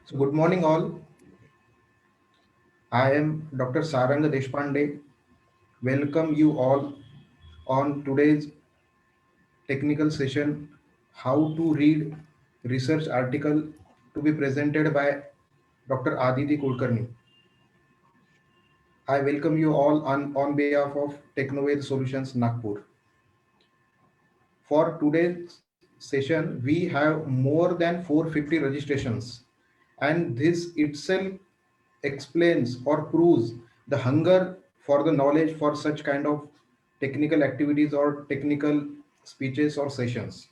So good morning all. I am Dr. Sarang Deshpande. Welcome you all on today's technical session, How to Read Research Article, to be presented by Dr. Aditi Kulkarni. I welcome you all on behalf of Technoved Solutions Nagpur. For today's session, we have more than 450 registrations, and this itself explains or proves the hunger for the knowledge for such kind of technical activities or technical speeches or sessions.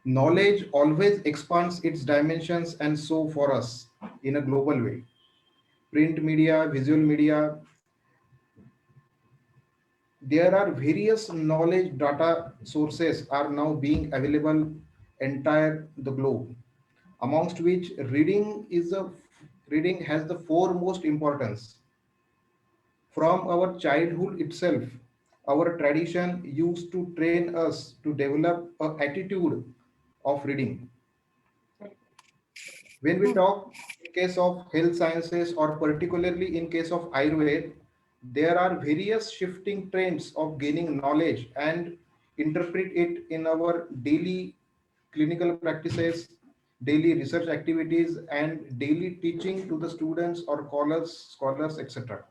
Knowledge always expands its dimensions, and so for us in a global way. Print media, visual media, there are various knowledge data sources are now being available entire the globe, amongst which reading has the foremost importance. From our childhood itself, our tradition used to train us to develop a attitude of reading. When we talk in case of health sciences or particularly in case of Ayurveda, there are various shifting trends of gaining knowledge and interpret it in our daily clinical practices, daily research activities, and daily teaching to the students or scholars, etc.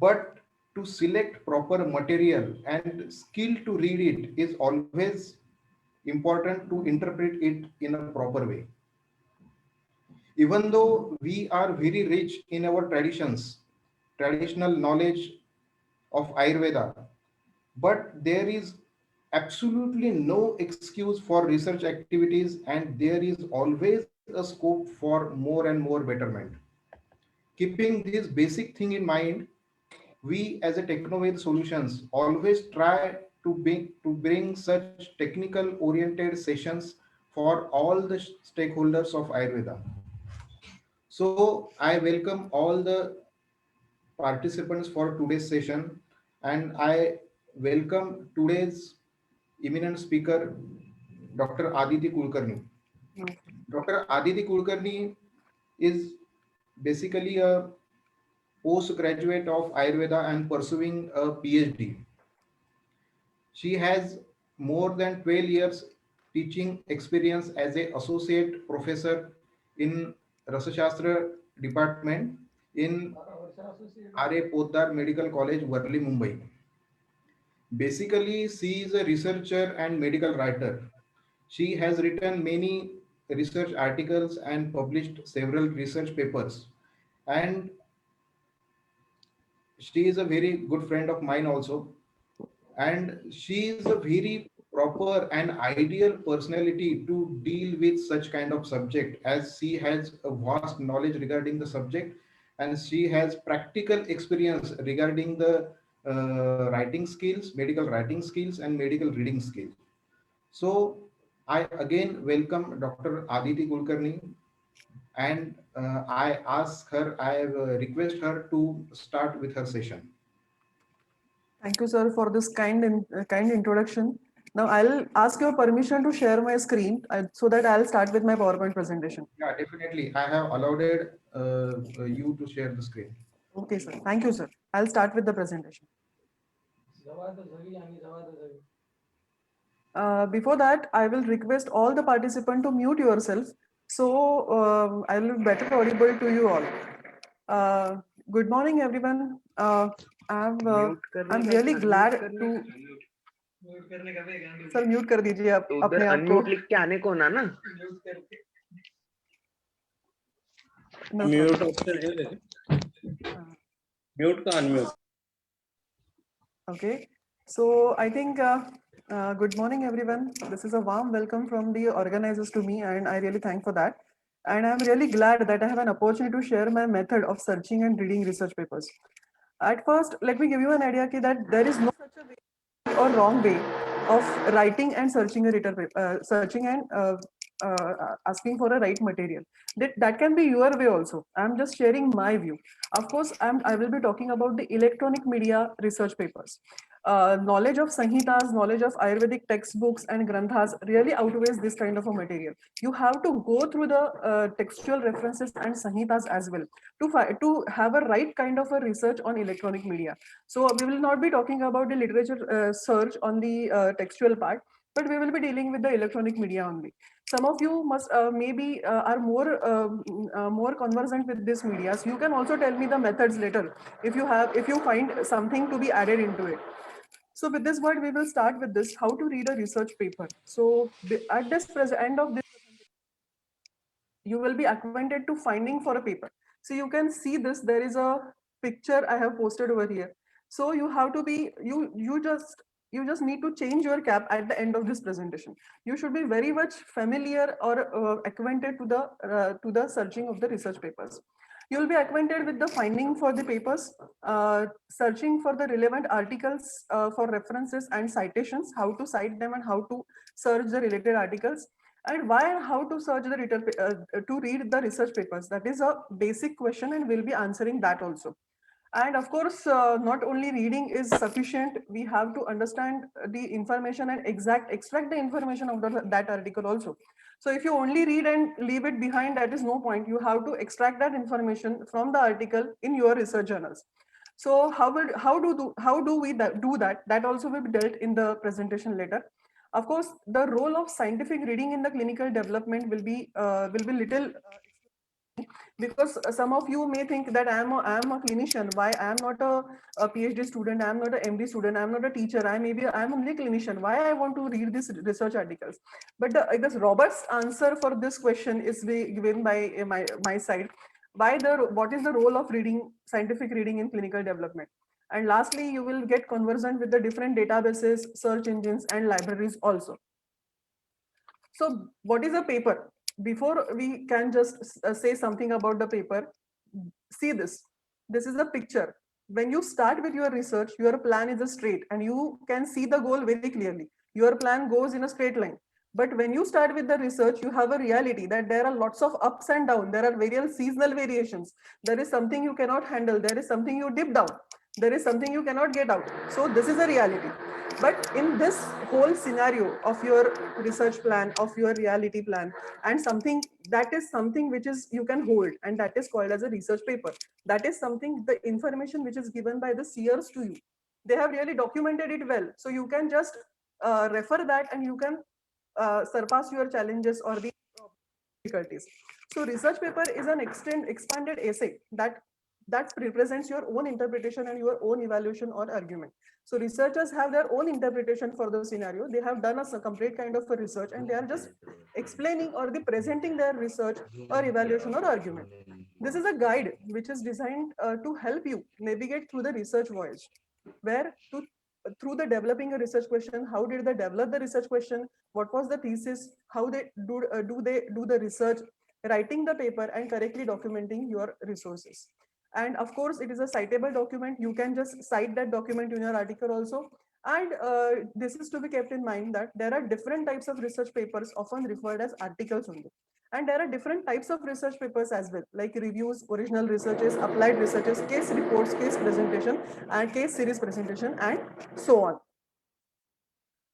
But to select proper material and skill to read it is always important to interpret it in a proper way. Even though we are very rich in our traditional knowledge of Ayurveda, but there is absolutely no excuse for research activities, and there is always a scope for more and more betterment. Keeping this basic thing in mind, we as a Technoved Solutions always try to bring such technical oriented sessions for all the stakeholders of Ayurveda. So I welcome all the participants for today's session, and I welcome today's eminent speaker, Dr. Aditi Kulkarni. Dr. Aditi Kulkarni is basically a postgraduate of Ayurveda and pursuing a PhD. She has more than 12 years teaching experience as an associate professor in Rasashastra department in R.A. Poddar Medical College, Worli, Mumbai. Basically, she is a researcher and medical writer. She has written many research articles and published several research papers. And she is a very good friend of mine also. And she is a very proper and ideal personality to deal with such kind of subject, as she has a vast knowledge regarding the subject, and she has practical experience regarding the writing skills, medical writing skills, and medical reading skills. So I again welcome Dr. Aditi Kulkarni, and I request her to start with her session. Thank you, sir, for this kind introduction. Now, I'll ask your permission to share my screen so that I'll start with my PowerPoint presentation. Yeah, definitely. I have allowed you to share the screen. Okay, sir. Thank you, sir. I'll start with the presentation. Before that, I will request all the participants to mute yourself so I will be better audible to you all. Good morning, everyone. I'm really glad to sir mute कर दीजिए आप अपने आप को लिख के आने को ना म्यूट ऑप्शन है म्यूट का unmute okay so I think good morning everyone. This is a warm welcome from the organizers to me and I really thank for that, and I'm really glad that I have an opportunity to share my method of searching and reading research papers. At first, let me give you an idea that there is no such a way or wrong way of writing and searching a searching and asking for a right material. That can be your way also. I'm just sharing my view. Of course, I will be talking about the electronic media research papers. knowledge of Sanhitas, knowledge of Ayurvedic textbooks and granthas really outweighs this kind of a material. You have to go through the textual references and Sanhitas as well to have a right kind of a research on electronic media. So we will not be talking about the literature search on the textual part, but we will be dealing with the electronic media only. Some of you must maybe are more conversant with this media. So you can also tell me the methods later if you find something to be added into it. So with this word, we will start with this, how to read a research paper. So at this end of this, you will be acquainted to finding for a paper. So you can see this, there is a picture I have posted over here. So you have to be, you just need to change your cap at the end of this presentation. You should be very much familiar or acquainted to the searching of the research papers. You will be acquainted with the finding for the papers, searching for the relevant articles for references and citations, how to cite them and how to search the related articles, and why and how to search the to read the research papers. That is a basic question, and we'll be answering that also. And of course, not only reading is sufficient, we have to understand the information and extract the information of that article also. So if you only read and leave it behind, that is no point. You have to extract that information from the article in your research journals. So how do we do that? That also will be dealt in the presentation later. Of course, the role of scientific reading in the clinical development will be little because some of you may think that I am a clinician. Why I am not a PhD student? I am not a MD student. I am not a teacher. I am only a clinician. Why I want to read these research articles? But I guess Robert's answer for this question is given by my side. What is the role of reading scientific reading in clinical development? And lastly, you will get conversant with the different databases, search engines, and libraries also. So what is a paper? Before we can just say something about the paper, see this. This is a picture. When you start with your research, your plan is a straight and you can see the goal very clearly. Your plan goes in a straight line. But when you start with the research, you have a reality that there are lots of ups and downs. There are various seasonal variations. There is something you cannot handle. There is something you dip down. There is something you cannot get out. So this is a reality. But in this whole scenario of your research plan, of your reality plan, and something that is something which is you can hold, and that is called as a research paper. That is something, the information which is given by the seers to you. They have really documented it well. So you can just refer that and you can surpass your challenges or the difficulties. So research paper is an expanded essay that represents your own interpretation and your own evaluation or argument. So researchers have their own interpretation for the scenario. They have done a complete kind of a research and they are just explaining or the presenting their research or evaluation or argument. This is a guide which is designed to help you navigate through the research voyage, where through the developing a research question, how did they develop the research question, what was the thesis, how they do the research, writing the paper and correctly documenting your resources. And of course, it is a citable document. You can just cite that document in your article also. And this is to be kept in mind that there are different types of research papers, often referred as articles only. And there are different types of research papers as well, like reviews, original researches, applied researches, case reports, case presentation, and case series presentation, and so on.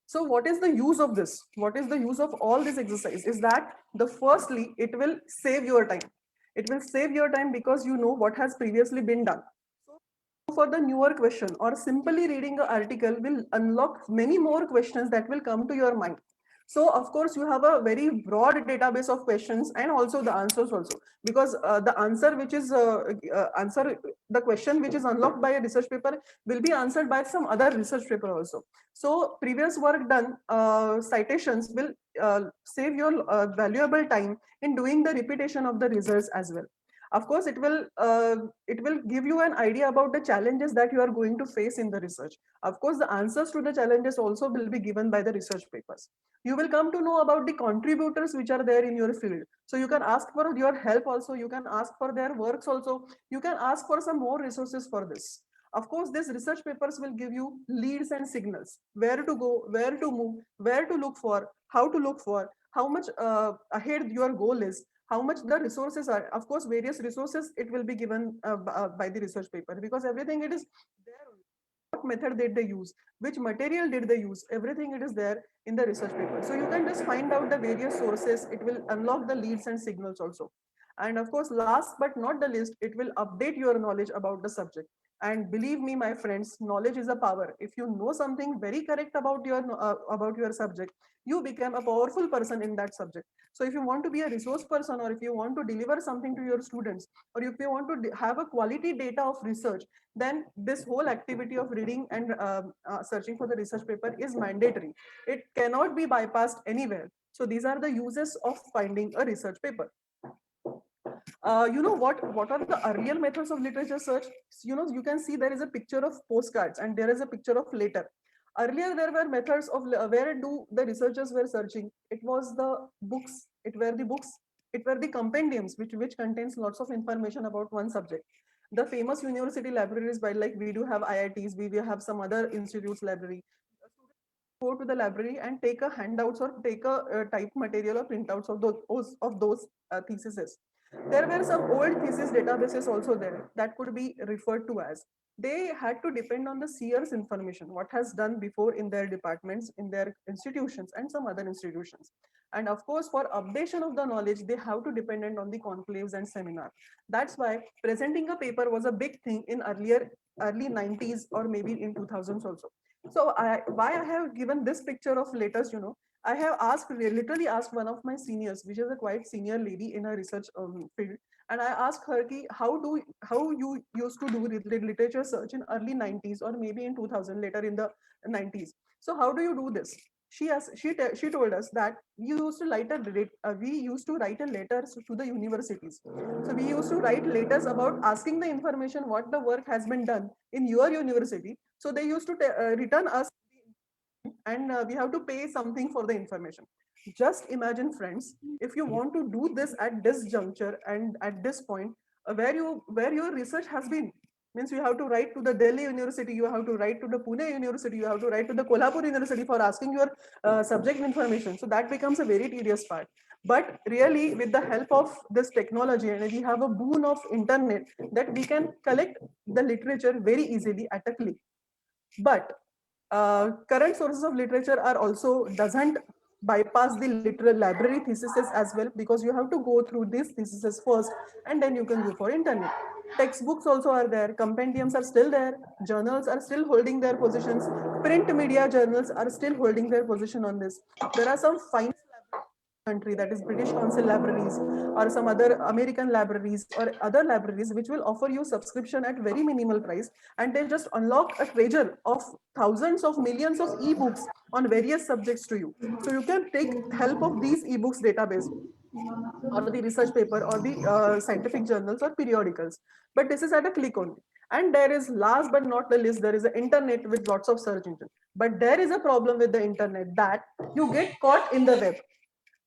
So what is the use of this? What is the use of all this exercise? Is that the firstly, it will save your time. It will save your time because you know what has previously been done. So for the newer question or simply reading an article will unlock many more questions that will come to your mind. So of course you have a very broad database of questions and also the answers also, because the answer which is answer the question which is unlocked by a research paper will be answered by some other research paper also. So previous work done, citations will save your valuable time in doing the repetition of the results as well. Of course, it will give you an idea about the challenges that you are going to face in the research. Of course, the answers to the challenges also will be given by the research papers. You will come to know about the contributors which are there in your field. So you can ask for your help also. You can ask for their works also. You can ask for some more resources for this. Of course, these research papers will give you leads and signals, where to go, where to move, where to look for, how much ahead your goal is, how much the resources are. Of course, various resources it will be given by the research paper, because everything it is there. what method did they use, which material did they use, everything it is there in the research paper. So you can just find out the various sources. It will unlock the leads and signals also. And of course, last but not the least, it will update your knowledge about the subject. And believe me, my friends, knowledge is a power. If you know something very correct about your subject, you become a powerful person in that subject. So if you want to be a resource person, or if you want to deliver something to your students, or if you want to have a quality data of research, then this whole activity of reading and searching for the research paper is mandatory. It cannot be bypassed anywhere. So these are the uses of finding a research paper. You know what are the earlier methods of literature search? You know, you can see there is a picture of postcards and there is a picture of letter. Earlier there were methods of where do the researchers were searching. It was the books, it were the compendiums which contains lots of information about one subject. The famous university libraries, by like we do have IITs, we have some other institutes library. Go to the library and take a handouts or take a typed material or printouts of those theses. There were some old thesis databases also there that could be referred to as. They had to depend on the seer's information, what has done before in their departments, in their institutions, and some other institutions. And of course, for updation of the knowledge, they have to dependent on the conclaves and seminar. That's why presenting a paper was a big thing in early 90s or maybe in 2000s also. So why I have given this picture of letters, you know, I have literally asked one of my seniors, which is a quite senior lady in a research field, and I asked her, ki, how you used to do literature search in early 90s or maybe in 2000, later in the 90s. So how do you do this? She told us that we used to write a letters to the universities. So we used to write letters about asking the information what the work has been done in your university. So they used to return us, and we have to pay something for the information. Just imagine, friends, if you want to do this at this juncture and at this point, where your research has been, means you have to write to the Delhi University, you have to write to the Pune University, you have to write to the Kolhapur University for asking your subject information. So that becomes a very tedious part. But really, with the help of this technology, and we have a boon of internet, that we can collect the literature very easily at a click. But current sources of literature are also doesn't bypass the literal library theses as well, because you have to go through these theses first and then you can go for internet. Textbooks also are there, compendiums are still there, journals are still holding their positions, print media journals are still holding their position on this. There are some fine country, that is British Council libraries or some other American libraries or other libraries, which will offer you subscription at very minimal price, and they just unlock a treasure of thousands of millions of ebooks on various subjects to you. So you can take help of these ebooks database or the research paper or the scientific journals or periodicals. But this is at a click only. And there is, last but not the least, there is the internet with lots of search engine. But there is a problem with the internet, that you get caught in the web.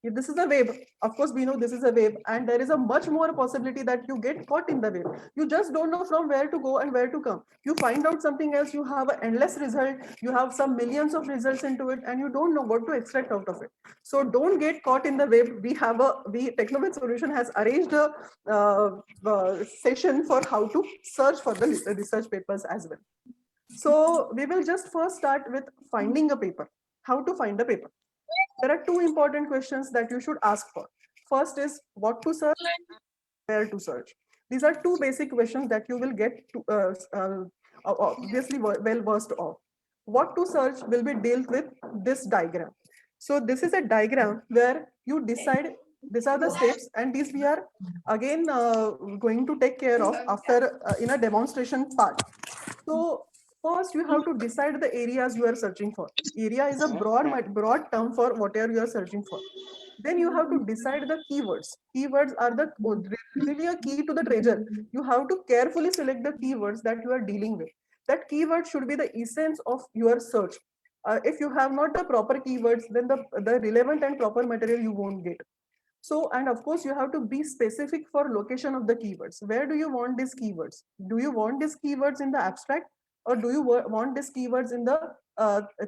If this is a wave, of course we know this is a wave, and there is a much more possibility that you get caught in the wave. You just don't know from where to go and where to come. You find out something else, you have an endless result, you have some millions of results into it, and you don't know what to extract out of it. So don't get caught in the wave. We Technomed Solution has arranged a session for how to search for the research papers as well. So we will just first start with finding a paper. How to find a paper? There are two important questions that you should ask for. First is what to search, where to search. These are two basic questions that you will get to obviously well versed of. What to search will be dealt with this diagram. So this is a diagram where you decide these are the steps, and these we are again going to take care of after in a demonstration part. So first you have to decide the areas you are searching for. Area is a broad term for whatever you are searching for. Then you have to decide the keywords. Keywords are the really a key to the treasure. You have to carefully select the keywords that you are dealing with. That keyword should be the essence of your search. If you have not the proper keywords, then the relevant and proper material you won't get. So, and of course, you have to be specific for location of the keywords. Where do you want these keywords? Do you want these keywords in the abstract, or do you want these keywords in the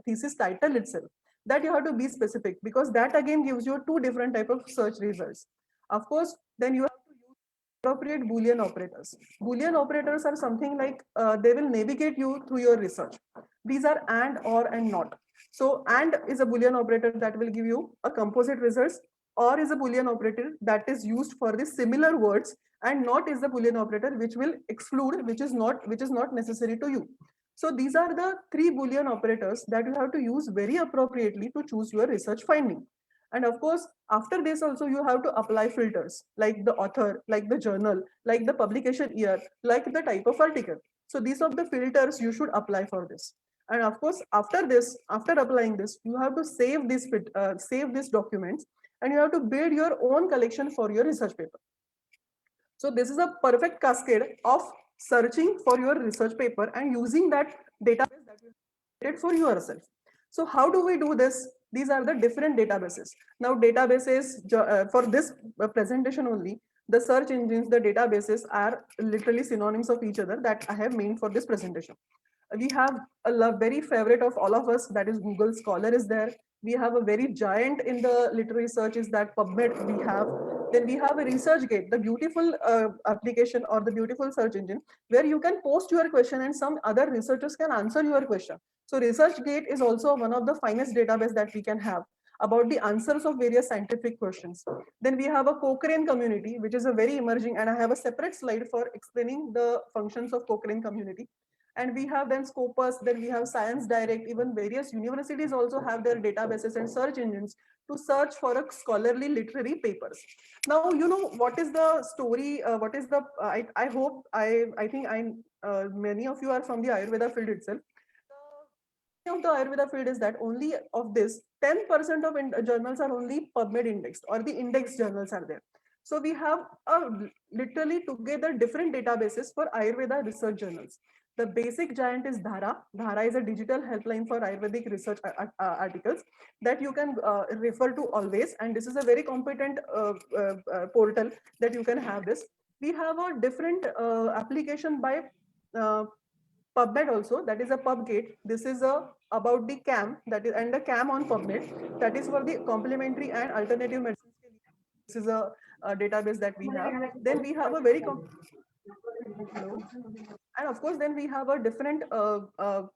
thesis title itself? That you have to be specific, because that again gives you two different type of search results. Of course, then you have to use appropriate Boolean operators. Boolean operators are something like they will navigate you through your research. These are and, or, and not. So and is a Boolean operator that will give you a composite results, or is a Boolean operator that is used for the similar words, and not is the Boolean operator which will exclude, which is not necessary to you. So these are the three Boolean operators that you have to use very appropriately to choose your research finding. And of course, after this also you have to apply filters like the author, like the journal, like the publication year, like the type of article. So these are the filters you should apply for this. And of course, after this, after applying this, you have to save these documents, and you have to build your own collection for your research paper. So this is a perfect cascade of searching for your research paper and using that database that you created for yourself. So how do we do this? These are the different databases. Now databases for this presentation only, the search engines, the databases are literally synonyms of each other that I have made for this presentation. We have a very favorite of all of us, that is Google Scholar is there. We have a very giant in the literary search is that PubMed we have. Then we have a ResearchGate, the beautiful application or the beautiful search engine where you can post your question and some other researchers can answer your question. So ResearchGate is also one of the finest database that we can have about the answers of various scientific questions. Then we have a Cochrane community, which is a very emerging, and I have a separate slide for explaining the functions of Cochrane community. And we have then Scopus, then we have Science Direct, even various universities also have their databases and search engines to search for a scholarly literary papers. Now, you know, what is the story, what is the, I hope, I think many of you are from the Ayurveda field itself. Of the Ayurveda field is that only of this 10% of journals are only PubMed indexed, or the index journals are there. So we have literally together different databases for Ayurveda research journals. The basic giant is Dhara. Dhara is a digital helpline for Ayurvedic research articles that you can refer to always. And this is a very competent portal that you can have this. We have a different application by PubMed also, that is a PubGate. This is a about the CAM, that is, and the CAM on PubMed, that is for the complementary and alternative medicines. This is a database that we have. Then we have a very hello. And of course, then we have a different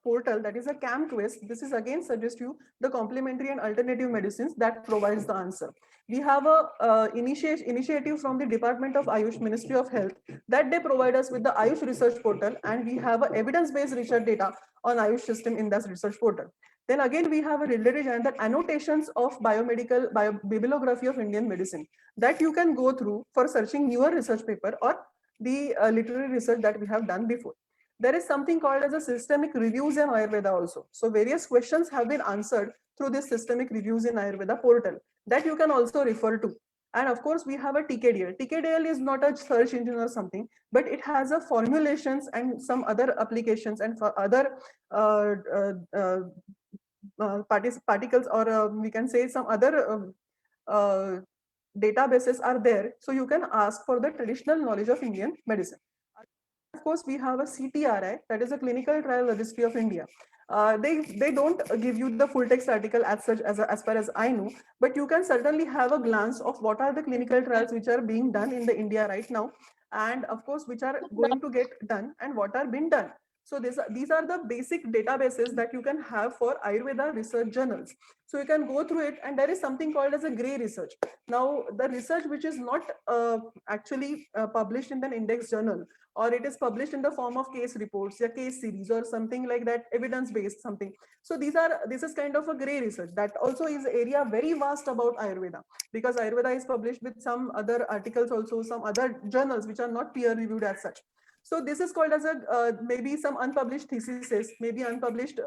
portal that is a CAMQuest. This is again suggest you the complementary and alternative medicines that provides the answer. We have a initiative from the Department of Ayush, Ministry of Health, that they provide us with the Ayush research portal, and we have a evidence-based research data on Ayush system in that research portal. Then again, we have a related and the annotations of bibliography of Indian medicine that you can go through for searching newer research paper or the literary research that we have done before. There is something called as a systemic reviews in Ayurveda also. So various questions have been answered through this systemic reviews in Ayurveda portal that you can also refer to. And of course, we have a TKDL. TKDL is not a search engine or something, but it has a formulations and some other applications and for other particles, or we can say some other databases are there. So you can ask for the traditional knowledge of Indian medicine. Of course, we have a CTRI, that is a Clinical Trial Registry of India. They don't give you the full text article as such as far as I know, but you can certainly have a glance of what are the clinical trials which are being done in the India right now, and of course which are going to get done and what are being done. So these are the basic databases that you can have for Ayurveda research journals. So you can go through it, and there is something called as a gray research. Now the research which is not actually published in an index journal, or it is published in the form of case reports, a case series or something like that, evidence based something. So this is kind of a gray research. That also is area very vast about Ayurveda, because Ayurveda is published with some other articles also, some other journals which are not peer reviewed as such. So this is called as a maybe some unpublished theses, maybe unpublished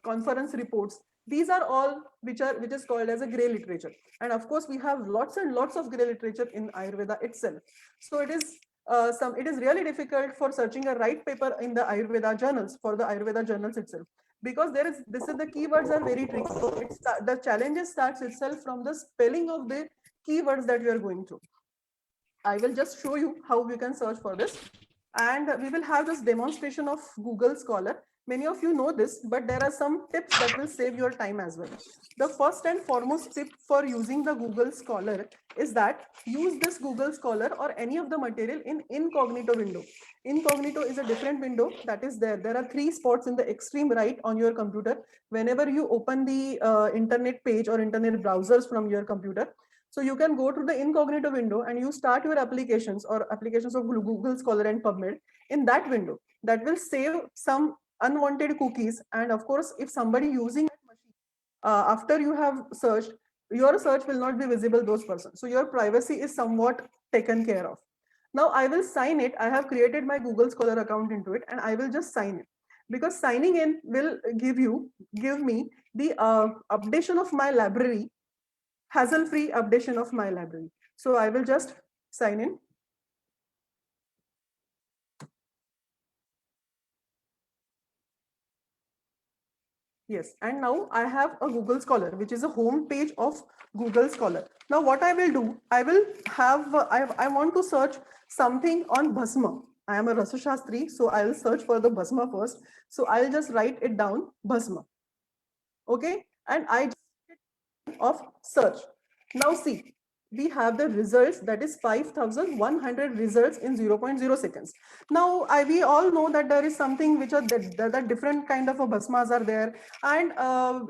conference reports. These are all which is called as a gray literature. And of course, we have lots and lots of gray literature in Ayurveda itself. So it is really difficult for searching a right paper in the Ayurveda journals, for the Ayurveda journals itself, because this is the keywords are very tricky. So the challenges starts itself from the spelling of the keywords that we are going through. I will just show you how we can search for this. And we will have this demonstration of Google Scholar. Many of you know this, but there are some tips that will save your time as well. The first and foremost tip for using the Google Scholar is that use this Google Scholar or any of the material in incognito window. Incognito is a different window that is there. There are three spots in the extreme right on your computer. Whenever you open the internet page or internet browsers from your computer, so you can go to the incognito window and you start your applications or applications of Google Scholar and PubMed in that window. That will save some unwanted cookies. And of course, if somebody using that machine after you have searched, your search will not be visible those persons. So your privacy is somewhat taken care of. Now I will sign it. I have created my Google Scholar account into it and I will just sign it, because signing in will give me the updation of my library, hassle-free updation of my library. So I will just sign in. Yes, and now I have a Google Scholar, which is a home page of Google Scholar. Now what I will do, I will have, I want to search something on Bhasma. I am a Rasa Shastri, so I will search for the Bhasma first. So I'll just write it down, Bhasma. Okay, and I just of search. Now see, we have the results, that is 5,100 results in 0.0 seconds. Now we all know that there is something which are that different kind of a bhasmas are there, and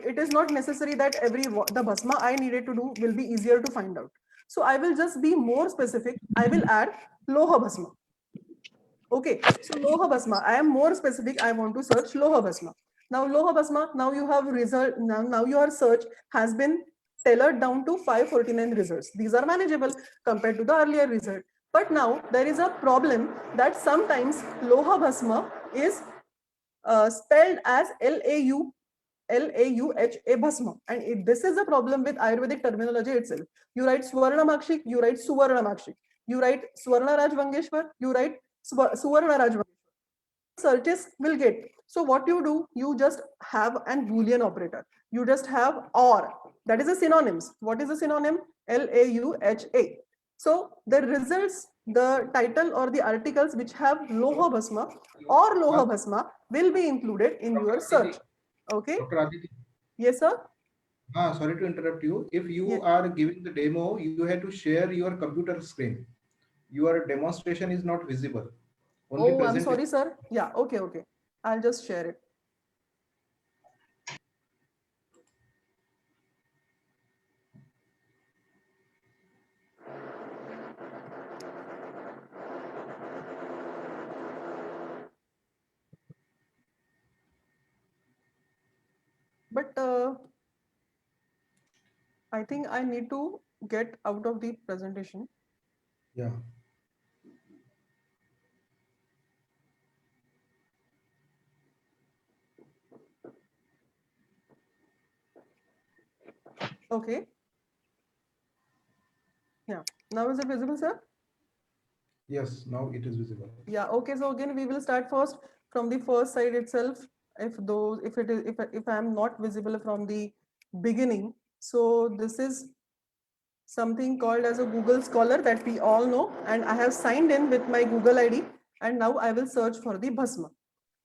it is not necessary that the bhasma I needed to do will be easier to find out. So I will just be more specific. I will add Loha Bhasma. Okay, so Loha Bhasma, I am more specific. I want to search Loha Bhasma. Now Loha Bhasma, now you have result, now your search has been tailored down to 549 results. These are manageable compared to the earlier result. But now there is a problem that sometimes Loha Bhasma is spelled as Lauha Bhasma, and this is a problem with Ayurvedic terminology itself. You write Swarna Makshik, you write Suvarna Makshik. You write Swarna Raj Vangeshwar, you write Suvarna Raj Vangeshwar. Searches will get. So what you do, you just have an Boolean operator. You just have or. That is a synonyms. What is a synonym? Lauha. So the results, the title or the articles which have Loha Bhasma or Loha Bhasma will be included in your search. Okay. Dr. Aditi. Yes, sir. Sorry to interrupt you. If you Yes. are giving the demo, you have to share your computer screen. Your demonstration is not visible. Only Oh, I'm presentation. sorry, sir. Yeah. Okay. Okay. I'll just share it. But I think I need to get out of the presentation. Yeah. Okay. Yeah. Now is it visible, sir? Yes, now it is visible. Yeah. Okay. So again, we will start first from the first side itself. If I am not visible from the beginning, so this is something called as a Google Scholar that we all know, and I have signed in with my Google ID, and now I will search for the Bhasma.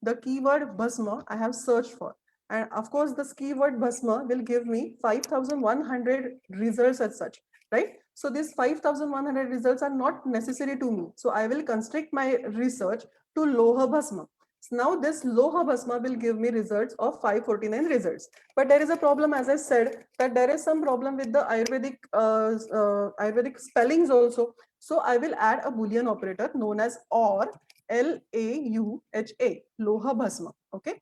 The keyword Bhasma I have searched for, and of course this keyword Bhasma will give me 5,100 results as such, right? So these 5,100 results are not necessary to me, so I will constrict my research to Loha Bhasma. So now this Loha Bhasma will give me results of 549 results. But there is a problem, as I said, that there is some problem with the Ayurvedic spellings also. So I will add a Boolean operator known as or, Lauha, Loha Bhasma. Okay.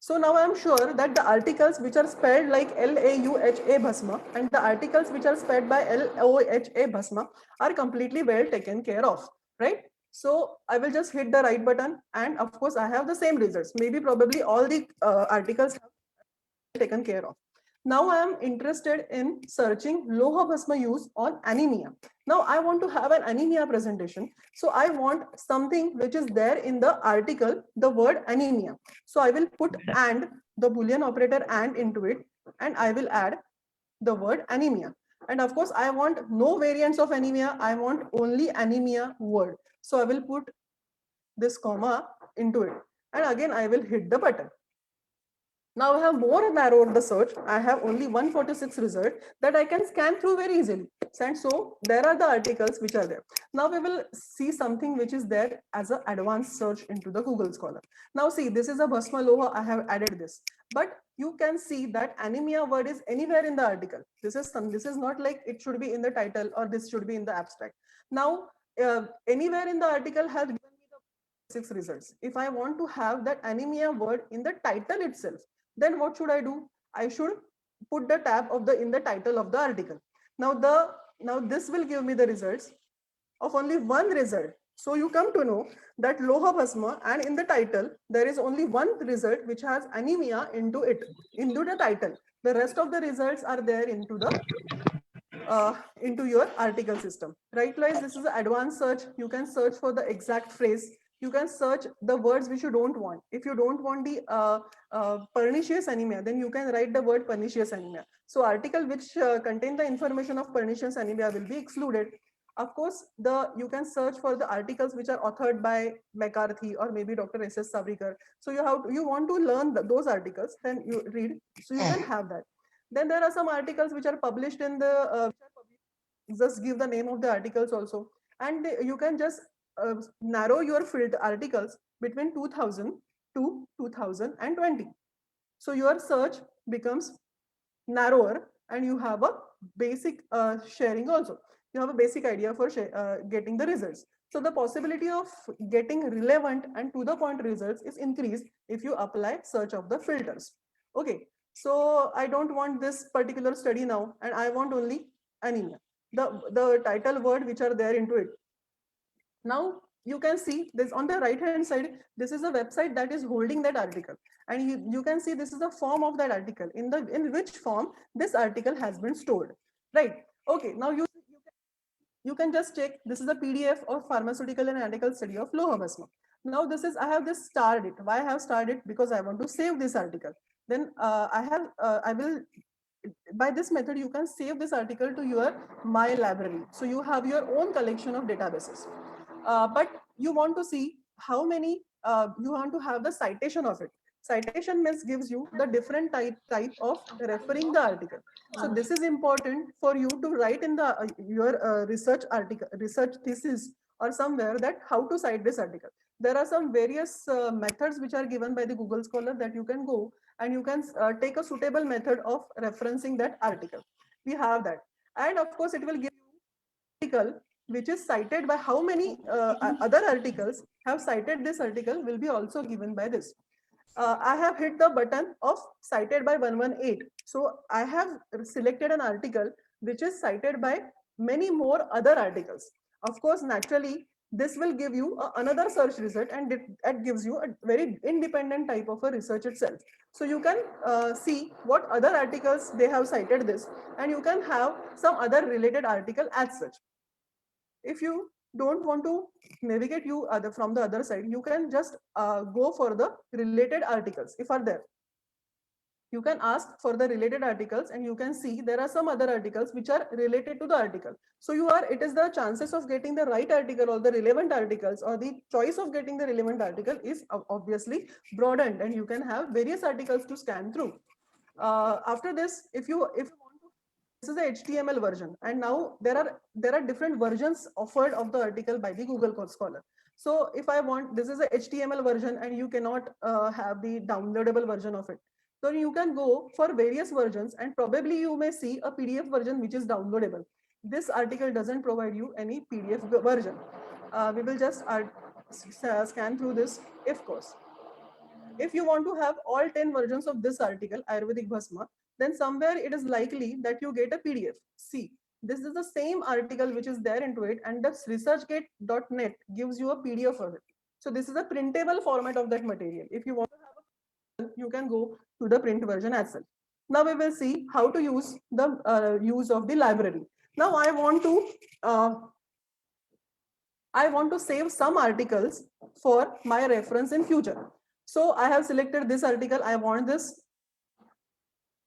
So now I am sure that the articles which are spelled like Lauha Bhasma and the articles which are spelled by Loha Bhasma are completely well taken care of, right? So I will just hit the right button, and of course I have the same results. Maybe probably all the articles have taken care of. Now I am interested in searching Loha Bhasma use on anemia. Now I want to have an anemia presentation. So I want something which is there in the article, the word anemia. So I will put and, the Boolean operator and into it, and I will add the word anemia. And of course, I want no variants of anemia. I want only anemia word. So I will put this comma into it. and again I will hit the button. Now I have more narrowed the search. I have only 146 result that I can scan through very easily. And so there are the articles which are there. Now we will see something which is there as an advanced search into the Google Scholar. Now see, this is a Bhasma Loha. I have added this, but you can see that anemia word is anywhere in the article. This is not like it should be in the title or this should be in the abstract. Now anywhere in the article has given me the 6 results. If I want to have that anemia word in the title itself, then what should I do? I should put the tab of the in the title of the article. Now this will give me the results of only one result. So you come to know that Loha Bhasma, and in the title there is only one result which has anemia into it, into the title. The rest of the results are there into your article system. Right, guys? This is an advanced search. You can search for the exact phrase. You can search the words which you don't want. If you don't want the pernicious anemia, then you can write the word pernicious anemia. So article which contain the information of pernicious anemia will be excluded. Of course, you can search for the articles which are authored by McCarthy or maybe Dr. S.S. Savrikar. So you want to learn those articles, then you read. So you can have that. Then there are some articles which are published in the just give the name of the articles also, and you can just narrow your filter articles between 2000 to 2020. So your search becomes narrower, and you have a basic sharing also. You have a basic idea for getting the results. So the possibility of getting relevant and to the point results is increased if you apply search of the filters. Okay, so I don't want this particular study now, and I want only anemia, the title word which are there into it. Now you can see this on the right hand side. This is a website that is holding that article, and you can see this is the form of that article, in which form this article has been stored, right? Okay, now you can just check. This is a PDF of pharmaceutical and analytical study of Loha Bhasma. Now this is, I have this starred it. Why I have starred it? Because I want to save this article. Then I will, by this method you can save this article to your my library. So you have your own collection of databases. But you want to see how many, you want to have the citation of it. Citation means gives you the different type of referring the article. So this is important for you to write in the your research article, research thesis or somewhere, that how to cite this article. There are some various methods which are given by the Google Scholar that you can go, and you can take a suitable method of referencing that article. We have that, and of course it will give you article which is cited by how many other articles have cited this article will be also given by this. I have hit the button of cited by 118. So I have selected an article which is cited by many more other articles. Of course, naturally, this will give you another search result, and it gives you a very independent type of a research itself. So you can see what other articles they have cited this, and you can have some other related article as such. If you don't want to navigate you from the other side, you can just go for the related articles if are there. You can ask for the related articles, and you can see there are some other articles which are related to the article. So it is the chances of getting the right article or the relevant articles, or the choice of getting the relevant article is obviously broadened, and you can have various articles to scan through. After this, if you want to, this is the HTML version, and now there are different versions offered of the article by the Google Scholar. So if I want, this is a HTML version, and you cannot have the downloadable version of it. So you can go for various versions, and probably you may see a PDF version which is downloadable. This article doesn't provide you any PDF version. We will just scan through this, of course. If you want to have all 10 versions of this article, Ayurvedic Bhasma, then somewhere it is likely that you get a PDF. See, this is the same article which is there into it, and the researchgate.net gives you a PDF of it. So this is a printable format of that material. If you want to have you can go to the print version as well. Now we will see how to use the use of the library. Now I want to save some articles for my reference in future. So I have selected this article. I want this.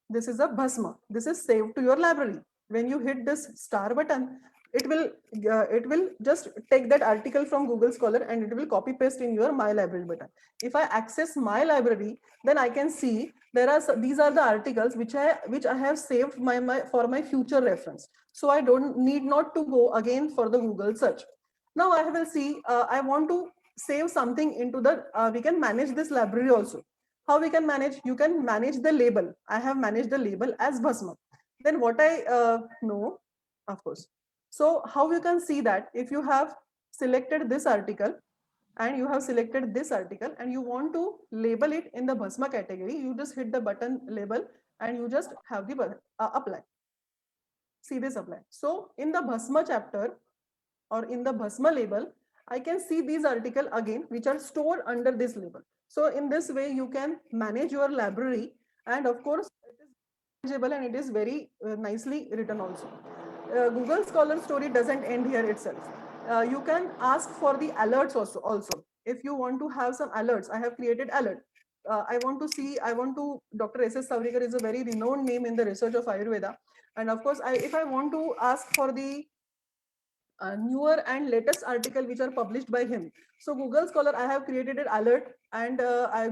This is a Bhasma. This is saved to your library. When you hit this star button, it will just take that article from Google Scholar and it will copy paste in your My Library button. If I access My Library, then I can see these are the articles which I have saved for my future reference. So I don't need not to go again for the Google search. Now I will see, I want to save something into the, we can manage this library also. How we can manage? You can manage the label. I have managed the label as Bhasma. Then what I know, of course. So how you can see that if you have selected this article and you have selected this article and you want to label it in the Bhasma category, you just hit the button label and you just have the apply. See this apply. So in the Bhasma chapter or in the Bhasma label, I can see these articles again which are stored under this label. So in this way you can manage your library, and of course it is manageable and it is very nicely written also. Google Scholar story doesn't end here itself. You can ask for the alerts also. If you want to have some alerts, I have created alert. I want to see, I want to, Dr. S.S. Savrikar is a very renowned name in the research of Ayurveda. And of course, if I want to ask for the newer and latest article which are published by him. So Google Scholar, I have created an alert, and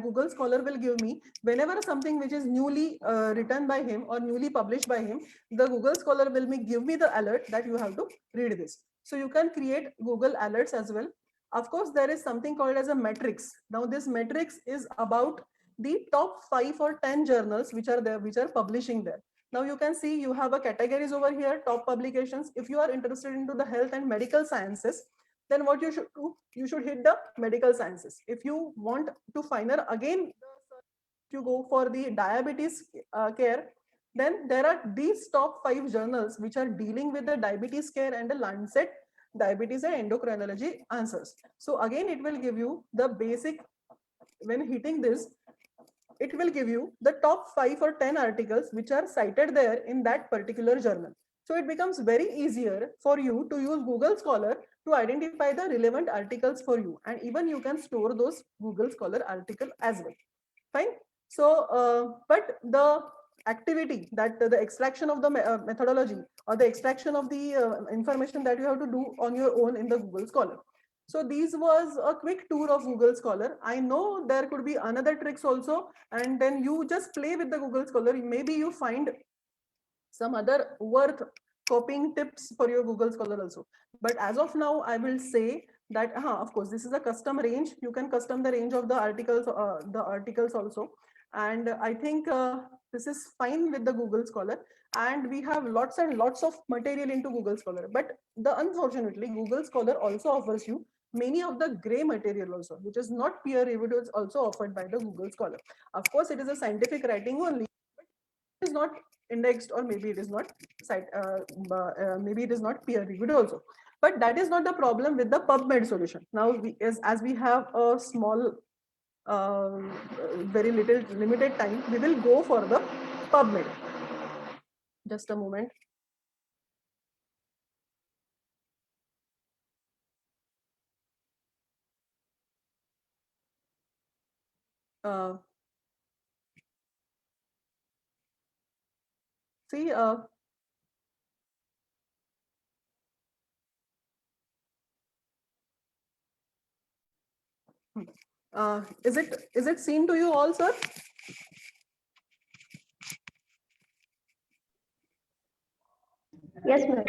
Google Scholar will give me whenever something which is newly written by him or newly published by him, the Google Scholar will give me the alert that you have to read this. So you can create Google alerts as well. Of course, there is something called as a matrix. Now this matrix is about the top 5 or 10 journals which are there, which are publishing there. Now you can see you have a categories over here, top publications. If you are interested into the health and medical sciences, then what you should do, you should hit the medical sciences. If you want to finer again, you go for the diabetes care, then there are these top 5 journals which are dealing with the diabetes care and the Lancet diabetes and endocrinology answers. So again, it will give you the basic, when hitting this, it will give you the top 5 or 10 articles which are cited there in that particular journal. So it becomes very easier for you to use Google Scholar to identify the relevant articles for you, and even you can store those Google Scholar article as well. Fine. So but the activity, that the extraction of the methodology or the extraction of the information that you have to do on your own in the Google Scholar. So these was a quick tour of Google Scholar. I know there could be another tricks also, and then you just play with the Google Scholar. Maybe you find some other worth copying tips for your Google Scholar also. But as of now, I will say that of course this is a custom range. You can custom the range of the articles also, and I think this is fine with the Google Scholar. And we have lots and lots of material into Google Scholar. But unfortunately, Google Scholar also offers you many of the gray material also, which is not peer reviewed, is also offered by the Google Scholar. Of course, it is a scientific writing only, is not indexed, or maybe it is not maybe it is not peer reviewed also. But that is not the problem with the PubMed solution. Now as we have a small uh, very little limited time, we will go for the PubMed. Just a moment. See, is it seen to you all, sir? Yes, ma'am.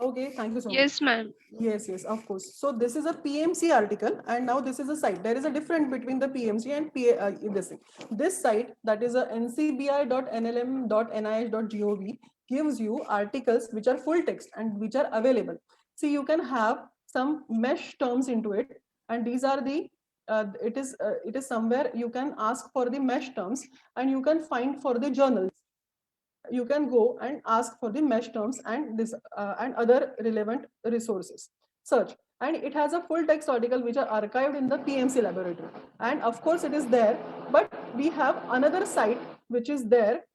Okay, thank you so much. Yes, ma'am. Yes, of course. So this is a PMC article, and now this is a site. There is a difference between the PMC and this thing. This site, that is a ncbi.nlm.nih.gov, gives you articles which are full text and which are available. See, you can have some mesh terms into it, and these are the it is somewhere you can ask for the mesh terms, and you can find for the journals. You can go and ask for the mesh terms and this and other relevant resources. Search, and it has a full text article which are archived in the PMC laboratory, and of course it is there. But we have another site which is there,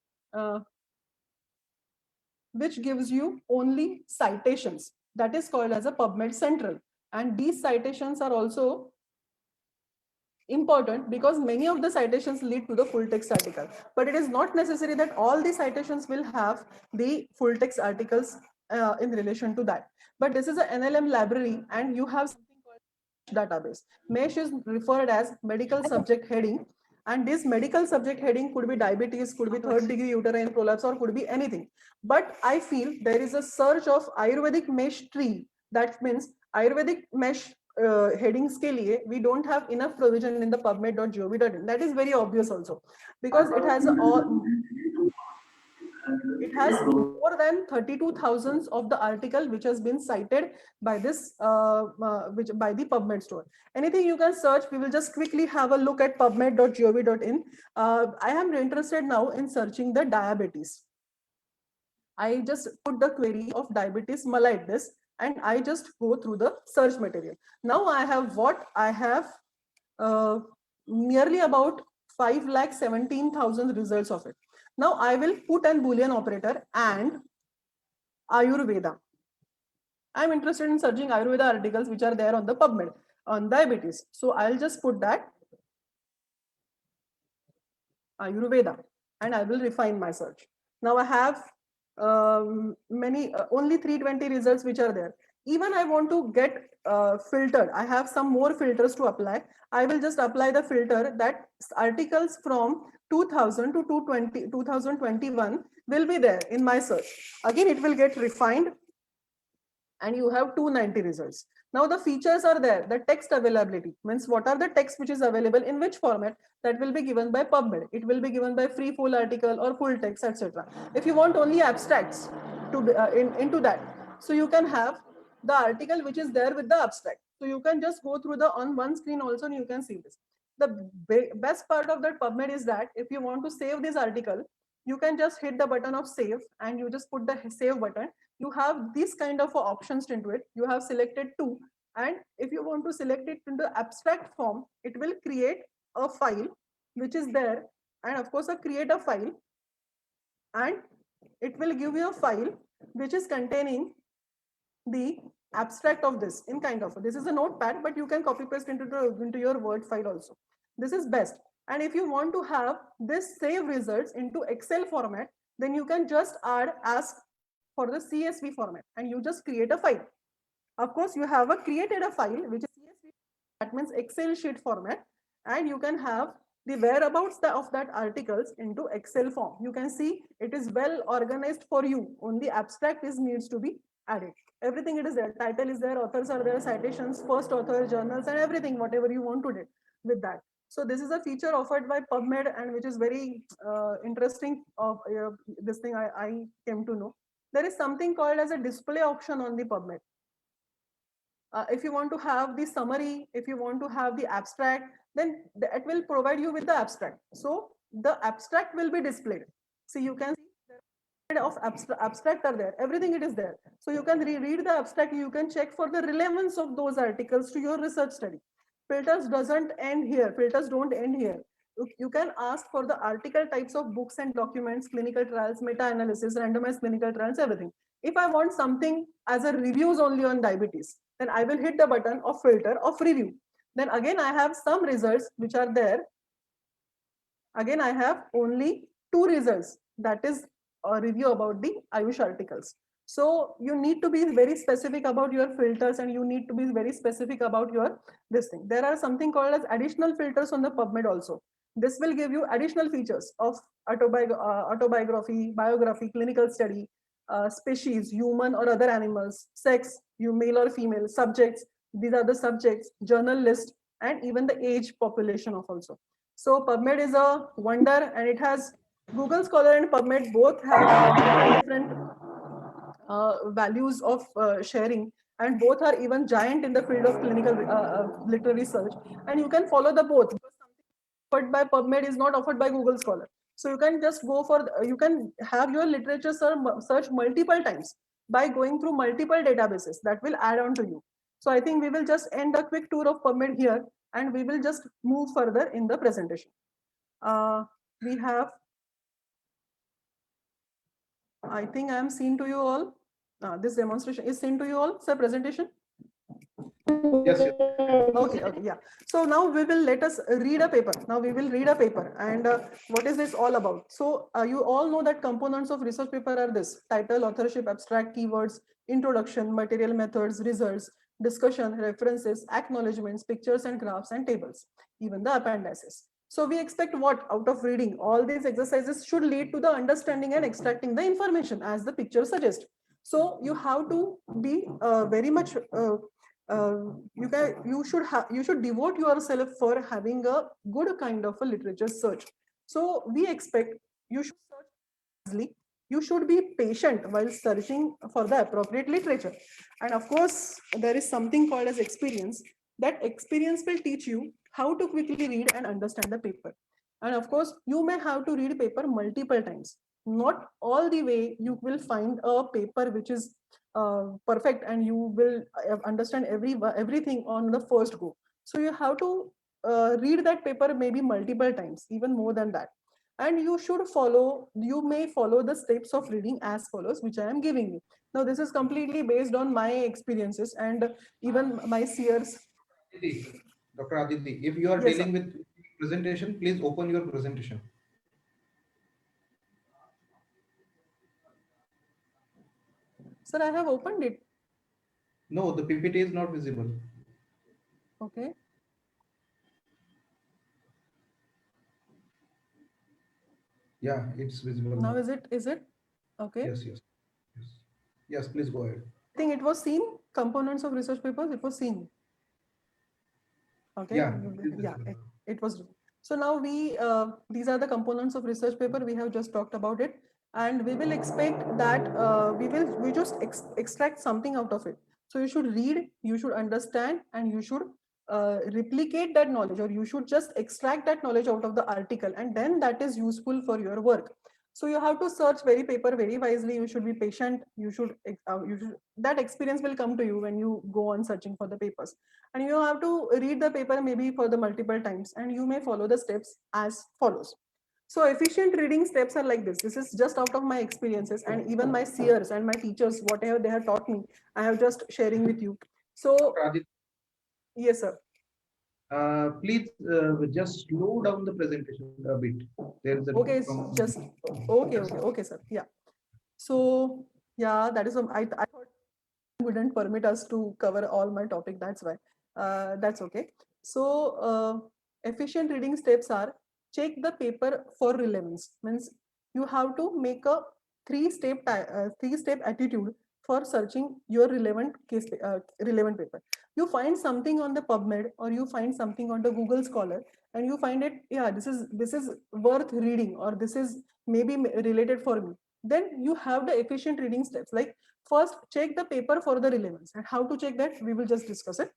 which gives you only citations, that is called as a PubMed Central. And these citations are also important because many of the citations lead to the full text article, but it is not necessary that all the citations will have the full text articles in relation to that. But this is an NLM library, and you have something called database. MESH is referred as medical subject heading, and this medical subject heading could be diabetes, could be third degree uterine prolapse, or could be anything. But I feel there is a search of Ayurvedic mesh tree. That means Ayurvedic mesh headings ke liye, we don't have enough provision in the pubmed.gov.in. That is very obvious also, because it has more than 32,000 of the article which has been cited by this which by the PubMed store. Anything you can search, we will just quickly have a look at pubmed.gov.in. I am interested now in searching the diabetes. I just put the query of diabetes mellitus and I just go through the search material. Now I have what I have nearly about 5,17,000 results of it. Now I will put an Boolean operator and Ayurveda. I'm interested in searching Ayurveda articles which are there on the PubMed on diabetes. So I'll just put that Ayurveda and I will refine my search. Now I have only 320 results which are there. Even I want to get filtered. I have some more filters to apply. I will just apply the filter that articles from 2000 to 2021 will be there in my search. Again, it will get refined and you have 290 results. Now the features are there. The text availability means what are the text which is available in which format, that will be given by PubMed. It will be given by free full article or full text, etc. If you want only abstracts to into that, so you can have the article which is there with the abstract. So you can just go through the on one screen also and you can see this. The best part of that PubMed is that if you want to save this article, you can just hit the button of save and you just put the save button. You have this kind of options into it. You have selected two, and if you want to select it in the abstract form, it will create a file which is there, and of course create a file, and it will give you a file which is containing the abstract of this in kind of, this is a notepad, but you can copy paste into your Word file also. This is best. And if you want to have this save results into Excel format, then you can just ask for the CSV format and you just create a file. Of course, you have created a file which is CSV, that means Excel sheet format, and you can have the whereabouts of that articles into Excel form. You can see it is well organized for you. Only abstract needs to be added. Everything it is there. Title is there, authors are there, citations, first author, journals, and everything, whatever you want to do with that. So this is a feature offered by PubMed and which is very interesting of this thing I came to know. There is something called as a display option on the PubMed. If you want to have the summary, if you want to have the abstract, then it will provide you with the abstract. So the abstract will be displayed. So you can see of abstract are there, everything it is there. So you can read the abstract, you can check for the relevance of those articles to your research study. Filters doesn't end here, filters don't end here. You can ask for the article types of books and documents, clinical trials, meta-analysis, randomized clinical trials, everything. If I want something as a reviews only on diabetes, then I will hit the button of filter of review. Then again, I have some results which are there. Again, I have only two results, that is a review about the Ayush articles. So you need to be very specific about your filters and you need to be very specific about your this thing. There are something called as additional filters on the PubMed also. This will give you additional features of autobiography, biography, clinical study, species, human or other animals, sex, you male or female, subjects, these are the subjects, journal list, and even the age population of also. So PubMed is a wonder, and it has Google Scholar and PubMed both have different values of sharing, and both are even giant in the field of clinical literary research. And you can follow the both, because something offered by PubMed is not offered by Google Scholar. So you can just go for, you can have your literature search multiple times by going through multiple databases that will add on to you. So I think we will just end a quick tour of PubMed here, and we will just move further in the presentation. We have, I think I am seen to you all. This demonstration is seen to you all, sir, presentation. Yes, yes. Okay, yeah. So now we will let us read a paper. Now we will read a paper, and what is this all about? So you all know that components of research paper are this: title, authorship, abstract, keywords, introduction, material, methods, results, discussion, references, acknowledgements, pictures and graphs and tables, even the appendices. So we expect what out of reading? All these exercises should lead to the understanding and extracting the information as the picture suggests. So you have to be very much you should devote yourself for having a good kind of a literature search. So we expect you should search wisely. You should be patient while searching for the appropriate literature. And of course, there is something called as experience. That experience will teach you how to quickly read and understand the paper. And of course, you may have to read paper multiple times. Not all the way you will find a paper which is perfect and you will understand everything on the first go. So you have to read that paper maybe multiple times, even more than that. And you may follow the steps of reading as follows, which I am giving you. Now this is completely based on my experiences and even my seers. Aditi, Dr. Aditi, if you are Yes, sir. dealing with presentation, please open your presentation. Sir, I have opened it. No, the PPT is not visible. Okay. Yeah, it's visible Now now. is it okay? Yes, yes, yes. Yes, please go ahead. I think it was seen. Components of research papers, it was seen. Okay, Yeah, it is yeah, visible now. it was. So now these are the components of research paper. We have just talked about it, and we will expect that we just extract something out of it. So you should read, you should understand, and you should replicate that knowledge, or you should just extract that knowledge out of the article, and then that is useful for your work. So you have to search very paper very wisely. You should be patient. You should that experience will come to you when you go on searching for the papers, and you have to read the paper maybe for the multiple times, and you may follow the steps as follows. So efficient reading steps are like this is just out of my experiences and even my seers and my teachers, whatever they have taught me, I have just sharing with you. So Dr. Aditi, yes, sir. please just slow down the presentation a bit. There is a Okay, it's from just okay, sir. Yeah. So yeah, that is I thought wouldn't permit us to cover all my topic. That's why. That's okay. So efficient reading steps are: check the paper for relevance. Means you have to make a three step attitude for searching your relevant paper. You find something on the PubMed or you find something on the Google Scholar, and you find it, yeah, this is worth reading, or this is maybe related for me. Then you have the efficient reading steps like: first, check the paper for the relevance, and how to check that we will just discuss it.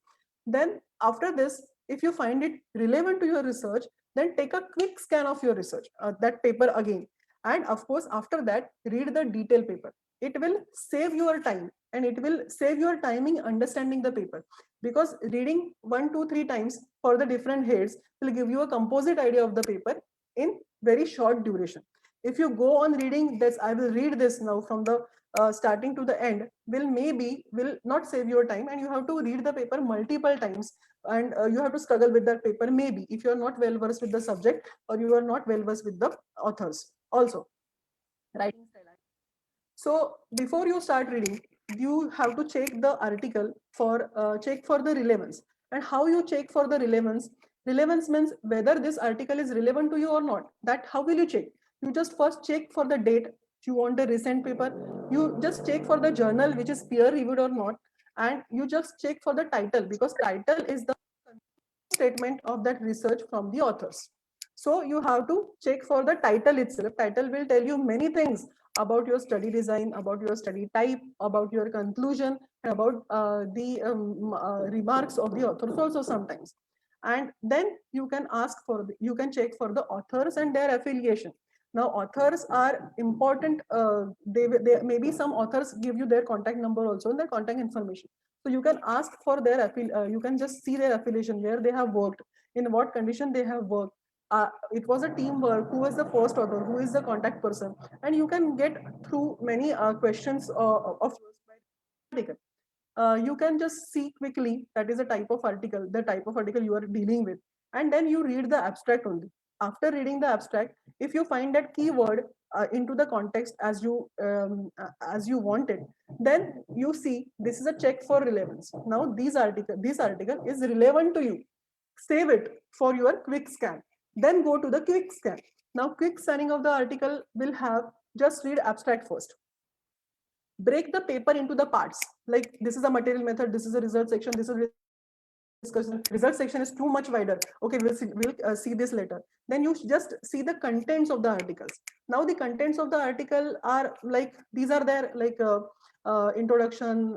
Then after this, if you find it relevant to your research, then take a quick scan of your research, that paper again. And of course, after that, read the detailed paper. It will save your time, and it will save your timing understanding the paper, because reading 1, 2, 3 times for the different heads will give you a composite idea of the paper in very short duration. If you go on reading this, I will read this now from the starting to the end, will not save your time, and you have to read the paper multiple times, and you have to struggle with that paper maybe if you are not well versed with the subject, or you are not well versed with the authors also writing style. So before you start reading, you have to check the article for check for the relevance. And how you check for the relevance? Relevance means whether this article is relevant to you or not. That how will you check? You just first check for the date. If you want a recent paper, you just check for the journal which is peer reviewed or not, and you just check for the title, because title is the statement of that research from the authors. So you have to check for the title itself. Title will tell you many things about your study design, about your study type, about your conclusion, and about the remarks of the authors also sometimes. And then you can you can check for the authors and their affiliation. Now authors are important. They maybe some authors give you their contact number also and their contact information. So you can ask for you can just see their affiliation, where they have worked, in what condition they have worked. It was a teamwork, who was the first author, who is the contact person, and you can get through many questions of yours by article. you can just see quickly that is a type of article, the type of article you are dealing with, and then you read the abstract only. After reading the abstract, if you find that keyword into the context as you want it, then you see this is a check for relevance. Now this article is relevant to you. Save it for your quick scan. Then go to the quick scan. Now quick scanning of the article will have, just read abstract first. Break the paper into the parts. Like this is a material method, this is a result section, this is discussion. Result section is too much wider. Okay, we'll see this later. Then you just see the contents of the articles. Now the contents of the article are like these are there, like introduction,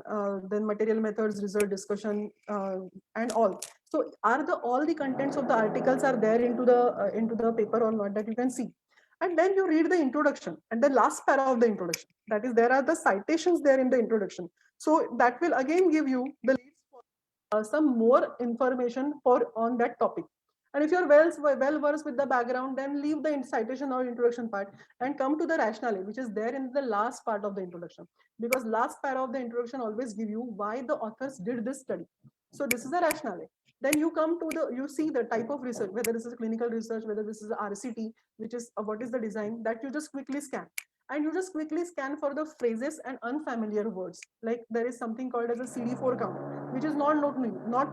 then material methods, result discussion, and all. So are the all the contents of the articles are there into the paper or not, that you can see. And then you read the introduction and the last para of the introduction. That is, there are the citations there in the introduction. So that will again give you the some more information for on that topic. And if you're well versed with the background, then leave the citation or introduction part and come to the rationale, which is there in the last part of the introduction. Because last part of the introduction always give you why the authors did this study. So this is the rationale. Then you come to you see the type of research, whether this is clinical research, whether this is RCT, which is what is the design, that you just quickly scan. And you just quickly scan for the phrases and unfamiliar words. Like there is something called as a CD4 count, which is not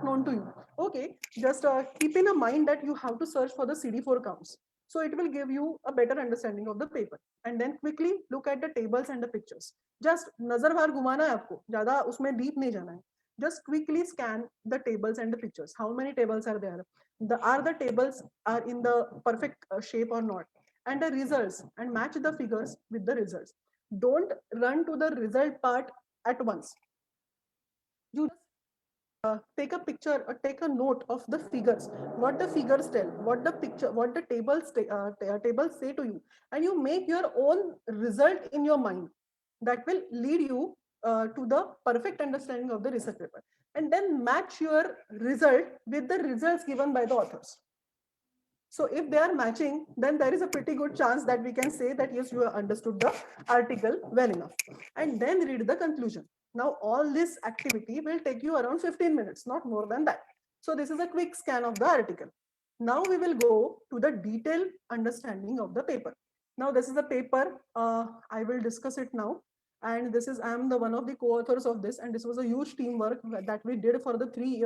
known to you. Okay, just keep in a mind that you have to search for the CD4 counts. So it will give you a better understanding of the paper. And then quickly look at the tables and the pictures. Just nazar bhar घुमाना है आपको, ज़्यादा उसमें deep नहीं जाना है. Just quickly scan the tables and the pictures. How many tables are there? Are the tables are in the perfect shape or not? And the results, and match the figures with the results. Don't run to the result part at once. You take a picture or take a note of the figures, what the figures tell, what the picture, what the tables say to you, and you make your own result in your mind. That will lead you to the perfect understanding of the research paper. And then match your result with the results given by the authors. So if they are matching, then there is a pretty good chance that we can say that yes, you have understood the article well enough. And then read the conclusion. Now all this activity will take you around 15 minutes, not more than that. So this is a quick scan of the article. Now we will go to the detailed understanding of the paper. Now this is the paper. I will discuss it now. And this is, I am the one of the co-authors of this, and this was a huge teamwork that we did for the 3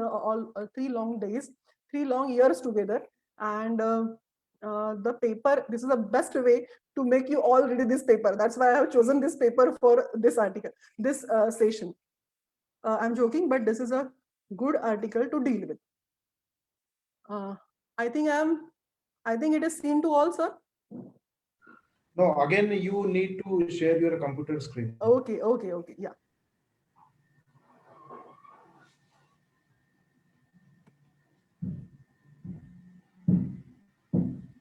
long days, 3 long years together. And the paper, this is the best way to make you all read this paper. That's why I have chosen this paper for this article, this session. I'm joking, but this is a good article to deal with. I think it is seen to all, sir. No, again, you need to share your computer screen. Okay, yeah.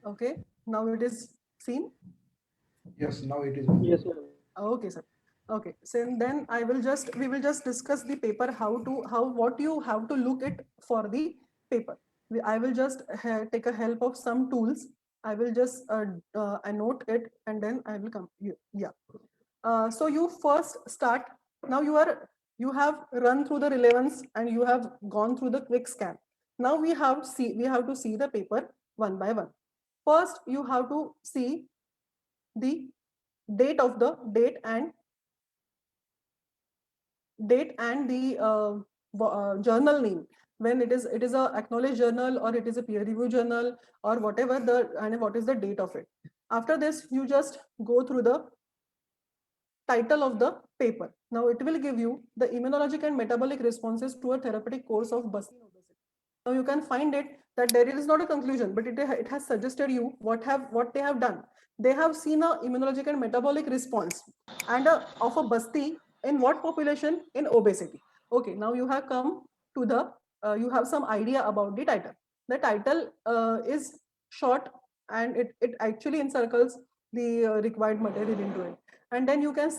Okay, now it is seen. Yes, now it is. Yes, ma'am. Okay, sir. Okay, so then we will just discuss the paper, what you have to look at for the paper. I will just take a help of some tools. I will just annote it and then I will come. Yeah. So you first start. Now you have run through the relevance and you have gone through the quick scan. Now we have to see the paper one by one. First, you have to see the date and the journal name, when it is a acknowledged journal or it is a peer review journal or whatever and what is the date of it. After this, you just go through the title of the paper. Now it will give you the immunologic and metabolic responses to a therapeutic course of busting obesity. Now you can find it that there is not a conclusion, but it has suggested you what they have done. They have seen a immunologic and metabolic response and of a basti in what population? In obesity. Okay, now you have come to the you have some idea about the title. The title is short and it actually encircles the required material into it. And then you can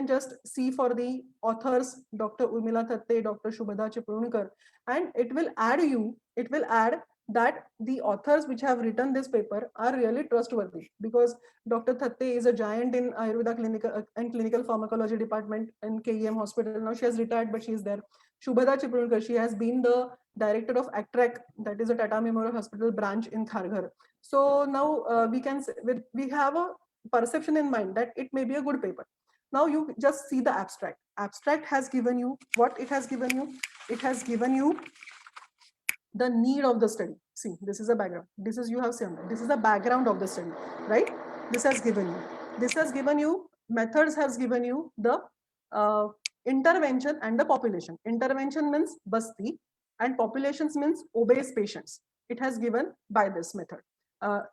just see for the authors, Dr. Urmila Thatte, Dr. Shubhada Chipronkar, and it will add that the authors which have written this paper are really trustworthy, because Dr. Thatte is a giant in Ayurveda clinical and clinical pharmacology department in KEM hospital. Now she has retired, but she is there. Shubhada Chiplunker, she has been the director of ACTRAC, that is a Tata Memorial Hospital branch in Kharghar. So now we have a perception in mind that it may be a good paper. Now you just see the abstract. Abstract has given you what it has given you. It has given you the need of the study. See, this is a background. This is, you have seen, this is the background of the study, right? This has given you. This has given you, methods has given you the intervention and the population. Intervention means basti and populations means obese patients. It has given by this method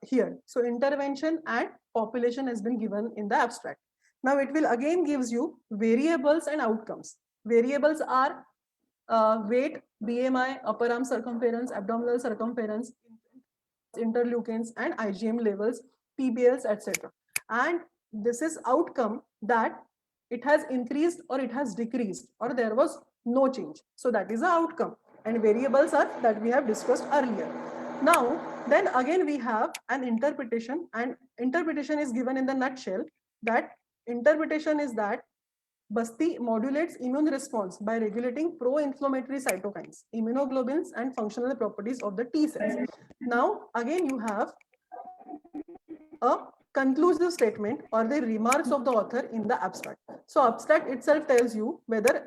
here. So intervention and population has been given in the abstract. Now it will again gives you variables and outcomes. Variables are weight, BMI, upper arm circumference, abdominal circumference, interleukins and IgM levels, PBLs, etc. And this is outcome that it has increased or it has decreased or there was no change. So that is the outcome, and variables are that we have discussed earlier. Now, then again we have an interpretation, and interpretation is given in the nutshell. That interpretation is that Basti modulates immune response by regulating pro-inflammatory cytokines, immunoglobulins, and functional properties of the T cells. Now, again, you have a conclusive statement or the remarks of the author in the abstract. So, abstract itself tells you whether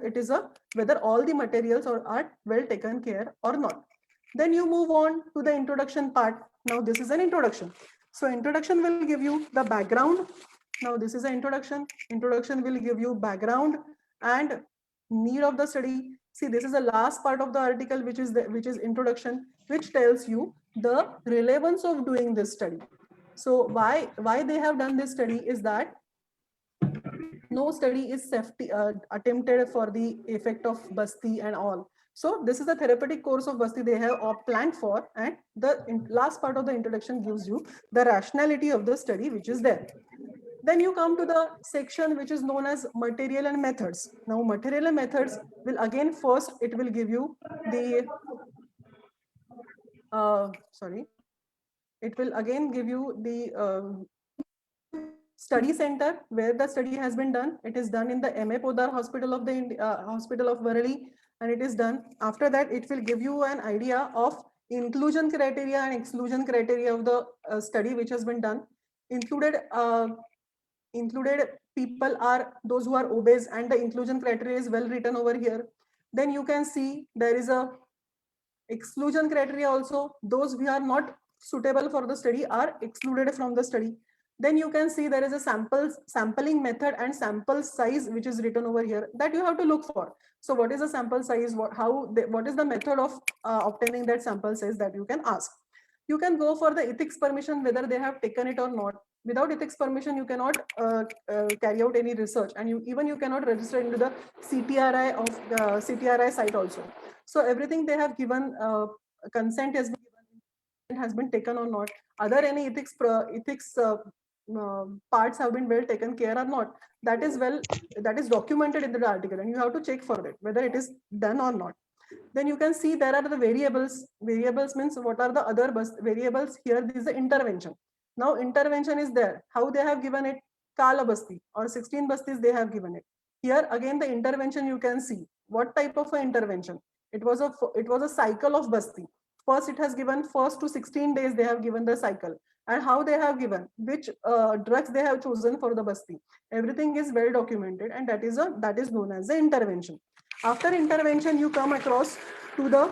whether all the materials are well taken care or not. Then you move on to the introduction part. Now, this is an introduction. So, introduction will give you the background. Now, this is an introduction. Introduction will give you background and need of the study. See, this is the last part of the article, which is introduction, which tells you the relevance of doing this study. So why they have done this study is that no study is safety attempted for the effect of Basti and all. So this is the therapeutic course of Basti they have planned for, and the last part of the introduction gives you the rationality of the study which is there. Then you come to the section which is known as material and methods. Now material and methods will again first it will give you the it will again give you the study center where the study has been done. It is done in the M.A. Podar Hospital of the Hospital of Varali, and it is done. After that, it will give you an idea of inclusion criteria and exclusion criteria of the study which has been done. Included people are those who are obese, and the inclusion criteria is well written over here. Then you can see there is a exclusion criteria also. Those who are not suitable for the study are excluded from the study. Then you can see there is a sampling method and sample size which is written over here that you have to look for. So what is the sample size? What is the method of obtaining that sample size that you can ask? You can go for the ethics permission whether they have taken it or not. Without ethics permission, you cannot carry out any research, and you cannot register into the CTRI of the CTRI site also. So everything they have given consent has been taken or not. Other any ethics parts have been well taken care or not. That is documented in the article, and you have to check for it whether it is done or not. Then you can see there are the variables. Variables means what are the other variables here. This is the intervention. Now intervention is there. How they have given it? Kala Basti or 16 Bastis they have given it. Here again the intervention you can see. What type of intervention? It was a cycle of Basti. First it has given first to 16 days they have given the cycle, and how they have given, which drugs they have chosen for the Basti. Everything is well documented, and that is known as the intervention. After intervention, you come across to the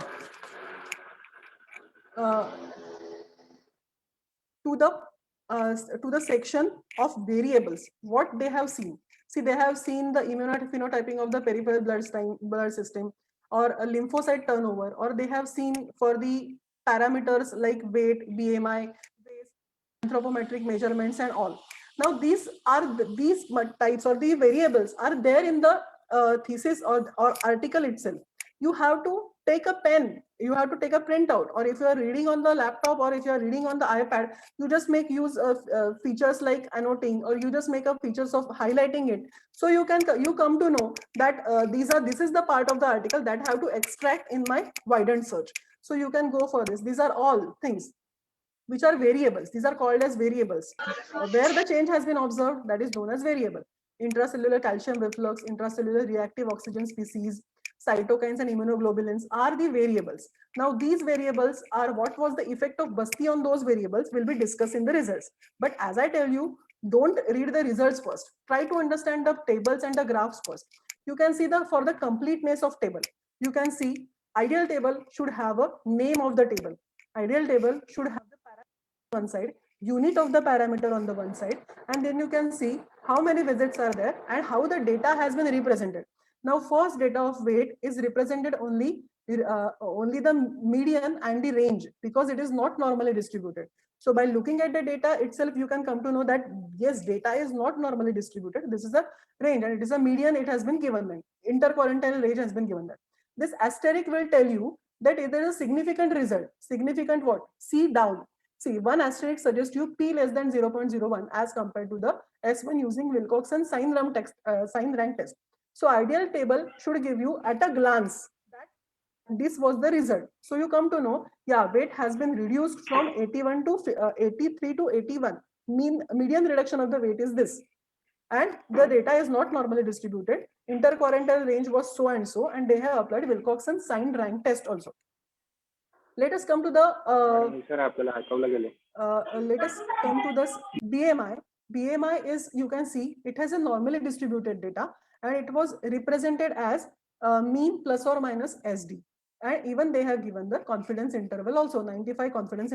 section of variables. What they have seen. See, they have seen the immunophenotyping of the peripheral blood system, or a lymphocyte turnover, or they have seen for the parameters like weight, BMI, anthropometric measurements, and all. Now these types or the variables are there in the thesis or article itself. You have to take a pen, you have to take a printout, or if you are reading on the laptop or if you are reading on the iPad, you just make use of features like annotating, or you just make up features of highlighting it. So you come to know that this is the part of the article that I have to extract in my widened search. So you can go for this. These are all things which are variables. These are called as variables. Where the change has been observed, that is known as variable. Intracellular calcium reflux, intracellular reactive oxygen species, cytokines and immunoglobulins are the variables. Now these variables are what was the effect of Basti on those variables will be discussed in the results. But as I tell you, don't read the results first. Try to understand the tables and the graphs first. You can see the for the completeness of table. You can see ideal table should have a name of the table. Ideal table should have the parameter on one side, unit of the parameter on the one side, and then you can see how many visits are there and how the data has been represented. Now, first data of weight is represented only the median and the range because it is not normally distributed. So by looking at the data itself, you can come to know that yes, data is not normally distributed. This is a range and it is a median. It has been given then. Interquartile range has been given that. This asterisk will tell you that if there is a significant result, significant what? C down. See, one asterisk suggests you P less than 0.01 as compared to the S1 using Wilcoxon sign rank test. So ideal table should give you at a glance that this was the result. So you come to know, yeah, weight has been reduced from 81 to 83 to 81. Median reduction of the weight is this. And the data is not normally distributed. Interquartile range was so and so, and they have applied Wilcoxon signed rank test also. Let us come to the let us come to this BMI. BMI is, you can see, it has a normally distributed data and it was represented as mean plus or minus SD. And even they have given the confidence interval also, 95% confidence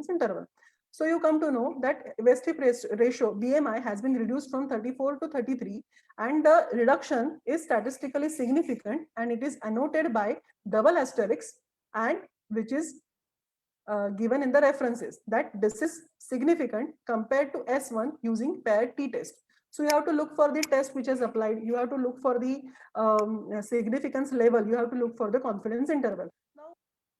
interval. So you come to know that West-Strip ratio, BMI, has been reduced from 34 to 33 and the reduction is statistically significant and it is annotated by double asterisks and which is given in the references that this is significant compared to S1 using paired t-test. So you have to look for the test which is applied. You have to look for the significance level. You have to look for the confidence interval. Now,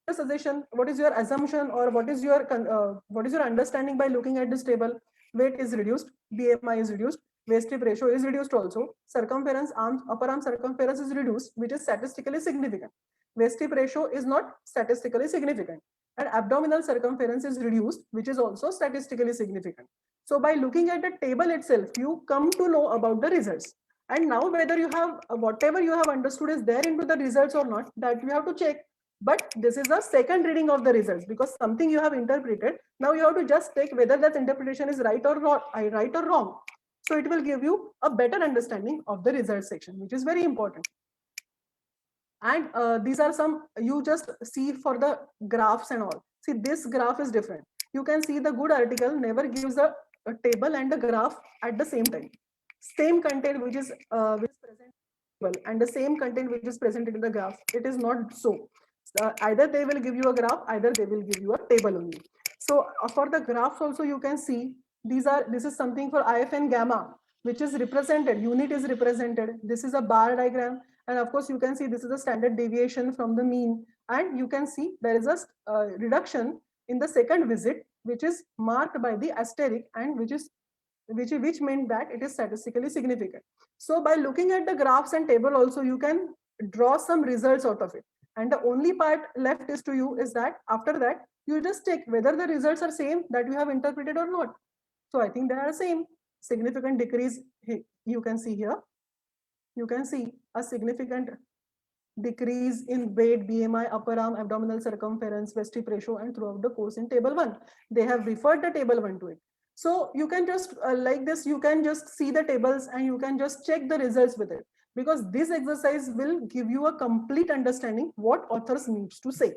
your suggestion, what is your assumption or what is your understanding by looking at this table? Weight is reduced, BMI is reduced, waist-hip ratio is reduced also. Circumference, upper arm circumference is reduced, which is statistically significant. Waist-hip ratio is not statistically significant. And abdominal circumference is reduced, which is also statistically significant. So by looking at the table itself, you come to know about the results. And now whether you have whatever you have understood is there into the results or not, that you have to check. But this is a second reading of the results because something you have interpreted. Now you have to just take whether that interpretation is right or wrong. So it will give you a better understanding of the results section, which is very important. And these are some you just see for the graphs and all. See, this graph is different. You can see the good article never gives a table and a graph at the same time. Same content which is present and the same content which is presented in the graph. It is not so. Either they will give you a graph, either they will give you a table only. So for the graphs also you can see this is something for IFN gamma, which is represented. Unit is represented. This is a bar diagram. And of course, you can see this is a standard deviation from the mean. And you can see there is a reduction in the second visit, which is marked by the asterisk and which meant that it is statistically significant. So by looking at the graphs and table also, you can draw some results out of it. And the only part left is to you is that after that, you just check whether the results are same that you have interpreted or not. So I think they are same. Significant decrease you can see here. You can see a significant decrease in weight, BMI, upper arm, abdominal circumference, waist-hip ratio, and throughout the course in table 1. They have referred the table 1 to it. So you can just like this, you can just see the tables and you can just check the results with it because this exercise will give you a complete understanding what authors needs to say.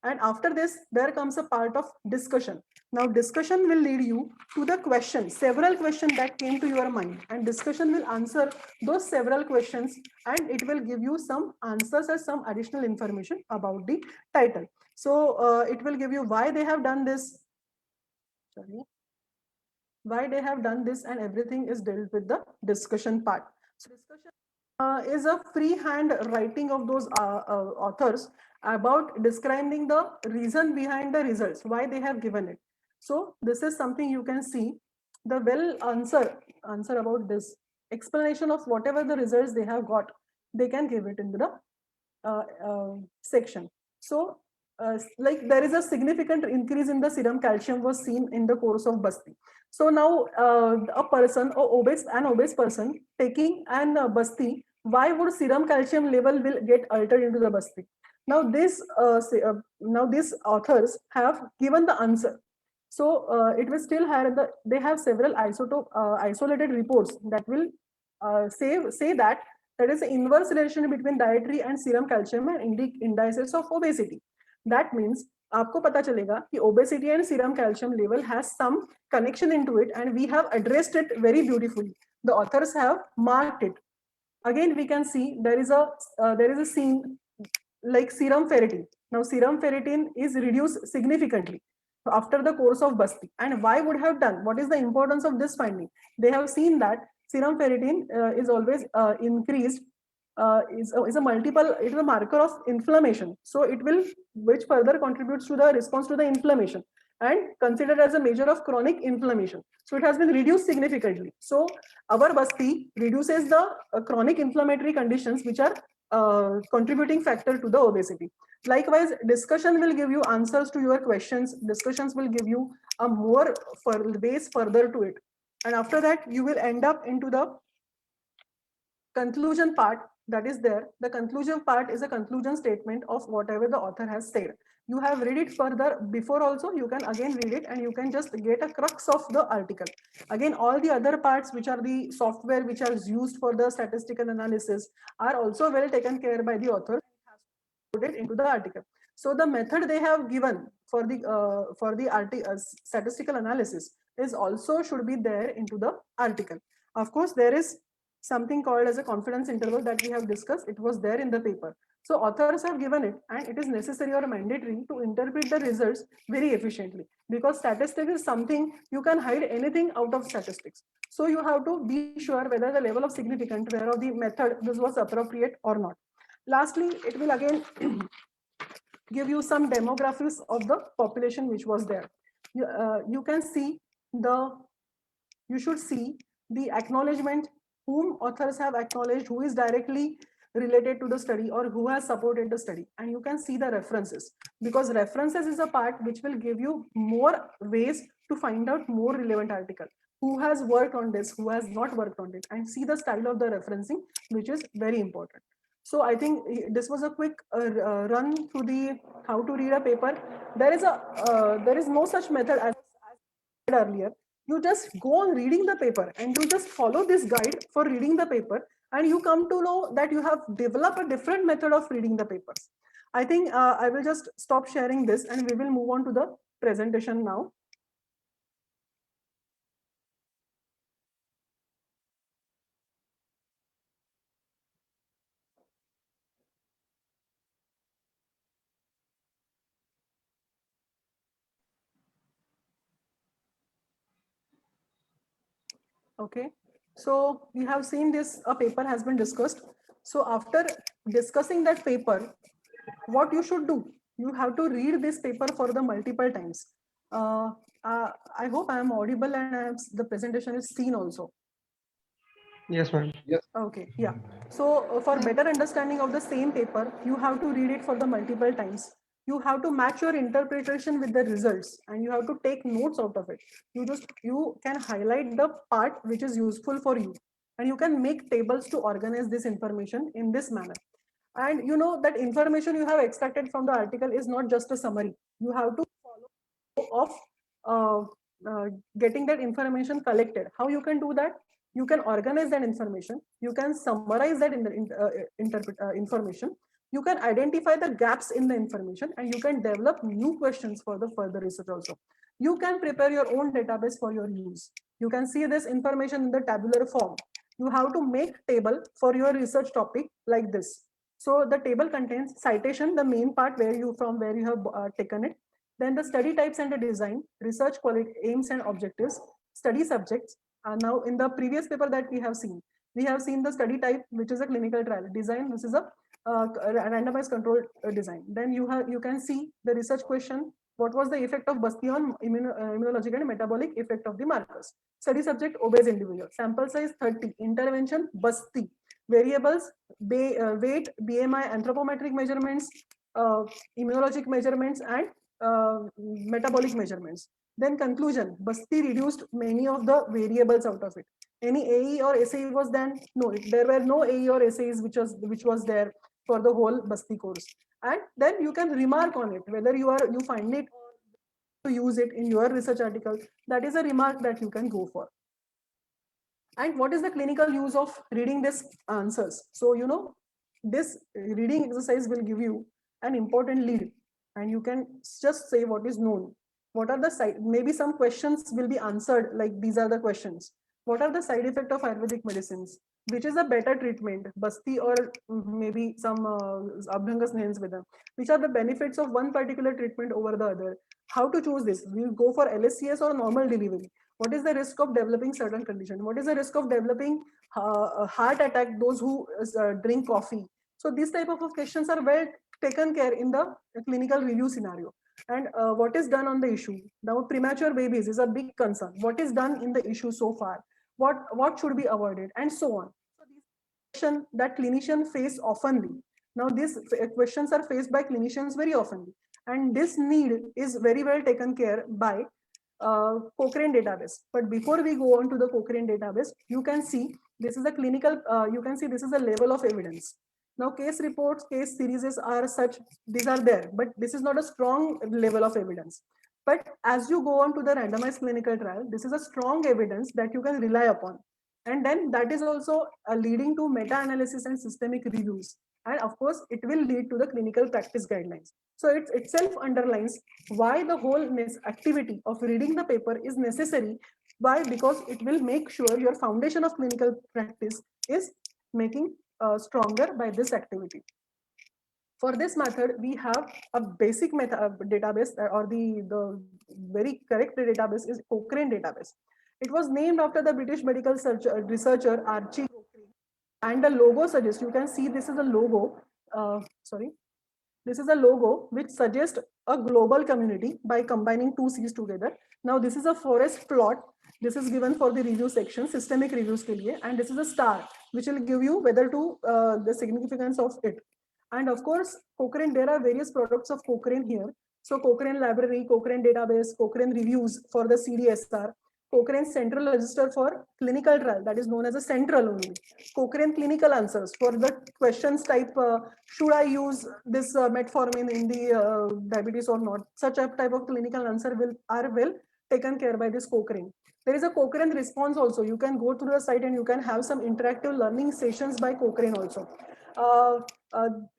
And after this, there comes a part of discussion. Now, discussion will lead you to the questions, several questions that came to your mind, and discussion will answer those several questions, and it will give you some answers as some additional information about the title. So it will give you why they have done this, why they have done this, and everything is dealt with the discussion part. So discussion is a freehand writing of those authors about describing the reason behind the results, why they have given it. So this is something you can see. The well answer about this explanation of whatever the results they have got, they can give it in the section. So like there is a significant increase in the serum calcium was seen in the course of Basti. So now a person or an obese person taking an Basti, why would serum calcium level will get altered into the Basti? Now now these authors have given the answer. So it will still have they have several isolated reports that will say that there is an inverse relation between dietary and serum calcium and indices of obesity. That means आपको पता चलेगा कि obesity and serum calcium level has some connection into it, and we have addressed it very beautifully. The authors have marked it. Again, we can see there is a scene like serum ferritin. Now, serum ferritin is reduced significantly after the course of Basti. And why would have done? What is the importance of this finding? They have seen that serum ferritin is always increased. Is a multiple, it is a marker of inflammation. So it will, which further contributes to the response to the inflammation and considered as a measure of chronic inflammation. So it has been reduced significantly. So our Basti reduces the chronic inflammatory conditions which are contributing factor to the obesity. Likewise, discussion will give you answers to your questions. Discussions will give you a more ways further to it. And after that, you will end up into the conclusion part that is there. The conclusion part is a conclusion statement of whatever the author has said. You have read it further before also, you can again read it and you can just get a crux of the article. Again, all the other parts which are the software which are used for the statistical analysis are also well taken care by the author, put it into the article. So the method they have given for the statistical analysis is also should be there into the article. Of course, there is something called as a confidence interval that we have discussed. It was there in the paper. So authors have given it, and it is necessary or mandatory to interpret the results very efficiently, because statistics is something you can hide anything out of statistics. So you have to be sure whether the level of significance whereof the method this was appropriate or not. Lastly, it will again give you some demographics of the population which was there. You can see you should see the acknowledgement whom authors have acknowledged, who is directly related to the study or who has supported the study. And you can see the references, because references is a part which will give you more ways to find out more relevant article. Who has worked on this, who has not worked on it, and see the style of the referencing, which is very important. So I think this was a quick run through the how to read a paper. There is no such method as I said earlier. You just go on reading the paper and you just follow this guide for reading the paper, and you come to know that you have developed a different method of reading the papers. I think I will just stop sharing this and we will move on to the presentation now. Okay, so we have seen this, a paper has been discussed. So after discussing that paper, what you should do, you have to read this paper for the multiple times. I hope I am audible and the presentation is seen also. Yes, ma'am. Yes. Okay, yeah. So for better understanding of the same paper, you have to read it for the multiple times. You have to match your interpretation with the results, and you have to take notes out of it. You can highlight the part which is useful for you, and you can make tables to organize this information in this manner. And you know that information you have extracted from the article is not just a summary. You have to follow of getting that information collected. How you can do that? You can organize that information. You can summarize that in the information. You can identify the gaps in the information, and you can develop new questions for the further research also. You can prepare your own database for your use. You can see this information in the tabular form. You have to make table for your research topic like this. So the table contains citation, the main part where you have taken it. Then the study types and the design, research quality, aims and objectives, study subjects. Now in the previous paper that we have seen the study type, which is a clinical trial. Design, this is a randomized controlled design. Then you can see the research question. What was the effect of Basti on immunological and metabolic effect of the markers? Study subject, obese individual. Sample size 30. Intervention, Basti. Variables, weight, BMI, anthropometric measurements, immunologic measurements and metabolic measurements. Then conclusion, Basti reduced many of the variables out of it. Any AE or SAE was then? No, there were no AE or SAEs which was there for the whole Basti course. And then you can remark on it, whether you find it to use it in your research article. That is a remark that you can go for. And what is the clinical use of reading these answers? So, this reading exercise will give you an important lead, and you can just say what is known. What are the side? Maybe some questions will be answered like these are the questions. What are the side effects of Ayurvedic medicines? Which is a better treatment, Basti or maybe some Abhyanga Snehansvedam? Which are the benefits of one particular treatment over the other? How to choose this? Will go for LSCS or normal delivery? What is the risk of developing certain condition? What is the risk of developing a heart attack, those who drink coffee? So these type of questions are well taken care in the clinical review scenario. And what is done on the issue? Now premature babies is a big concern. What is done in the issue so far? What should be avoided, and so on. So these questions that clinicians face oftenly. Now these questions are faced by clinicians very often, and this need is very well taken care by Cochrane database. But before we go on to the Cochrane database, you can see this is a clinical, you can see this is a level of evidence. Now case reports, case series are such, these are there, but this is not a strong level of evidence. But as you go on to the randomized clinical trial, this is a strong evidence that you can rely upon. And then that is also leading to meta-analysis and systemic reviews. And of course, it will lead to the clinical practice guidelines. So it itself underlines why the whole activity of reading the paper is necessary. Why? Because it will make sure your foundation of clinical practice is making stronger by this activity. For this method, we have a basic database, or the very correct database is Cochrane database. It was named after the British medical researcher Archie Cochrane, and the logo suggests, you can see this is a logo, this is a logo which suggests a global community by combining two C's together. Now this is a forest plot. This is given for the review section, systemic reviews ke liye, and this is a star which will give you whether to the significance of it. And of course, Cochrane, there are various products of Cochrane here. So Cochrane Library, Cochrane Database, Cochrane Reviews for the CDSR, Cochrane Central Register for clinical trial, that is known as a central only. Cochrane Clinical Answers for the questions type, should I use this metformin in the diabetes or not? Such a type of clinical answer are well taken care by this Cochrane. There is a Cochrane response also. You can go to the site and you can have some interactive learning sessions by Cochrane also.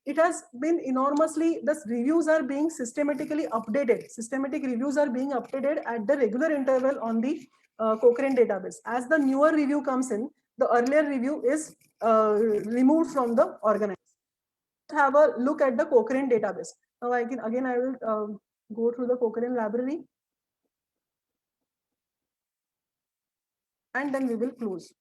It has been enormously, the reviews are being systematically updated. Systematic reviews are being updated at the regular interval on the Cochrane database. As the newer review comes in, the earlier review is removed from the organizer. Have a look at the Cochrane database. Now I will go through the Cochrane library, and then we will close.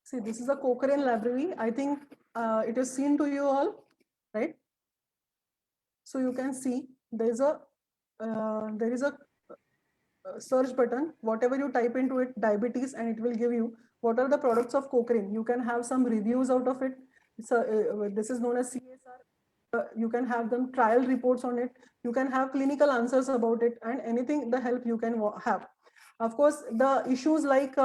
See, this is a Cochrane library. I think it is seen to you all, right? So you can see there is a search button. Whatever you type into it, diabetes, and it will give you what are the products of Cochrane. You can have some reviews out of it. So this is known as CSR. You can have them trial reports on it. You can have clinical answers about it, and anything the help you can have. Of course, the issues like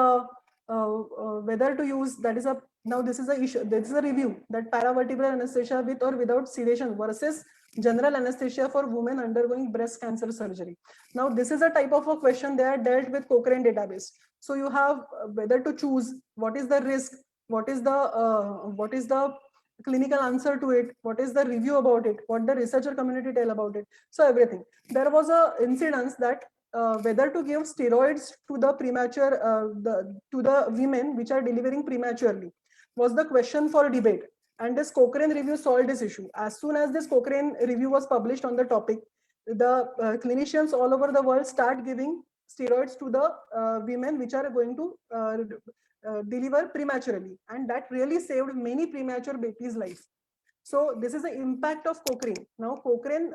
whether to use, that is a, now this is a issue, this is a review that paravertebral anesthesia with or without sedation versus general anesthesia for women undergoing breast cancer surgery. Now this is a type of a question they are dealt with Cochrane database. So you have whether to choose, what is the risk, what is the clinical answer to it, what is the review about it, what the researcher community tell about it. So everything. There was a incidence that whether to give steroids to the premature to the women which are delivering prematurely was the question for debate, and this Cochrane review solved this issue. As soon as this Cochrane review was published on the topic, the clinicians all over the world start giving steroids to the women which are going to deliver prematurely, and that really saved many premature babies' life. So this is the impact of Cochrane. Now Cochrane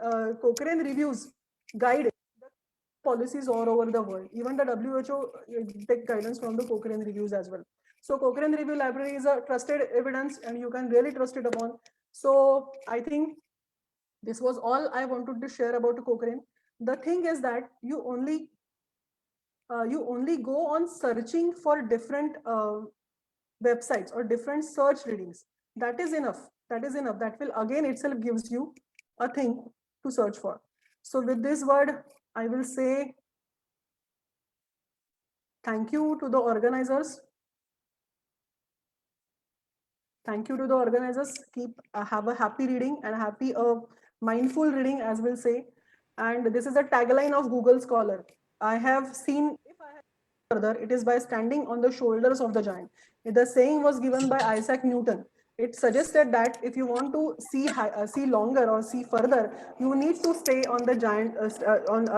reviews guide policies all over the world. Even the WHO take guidance from the Cochrane reviews as well. So Cochrane Review Library is a trusted evidence and you can really trust it upon. So I think this was all I wanted to share about Cochrane. The thing is that you only go on searching for different websites or different search readings. That is enough. That is enough. That will again itself gives you a thing to search for. So with this word, I will say thank you to the organizers. Thank you to the organizers. Keep have a happy reading and happy mindful reading, as we'll say. And this is a tagline of Google Scholar. I have seen, if I have further, it is by standing on the shoulders of the giant. The saying was given by Isaac Newton. It suggested that if you want to see longer or see further, you need to stay on the giant,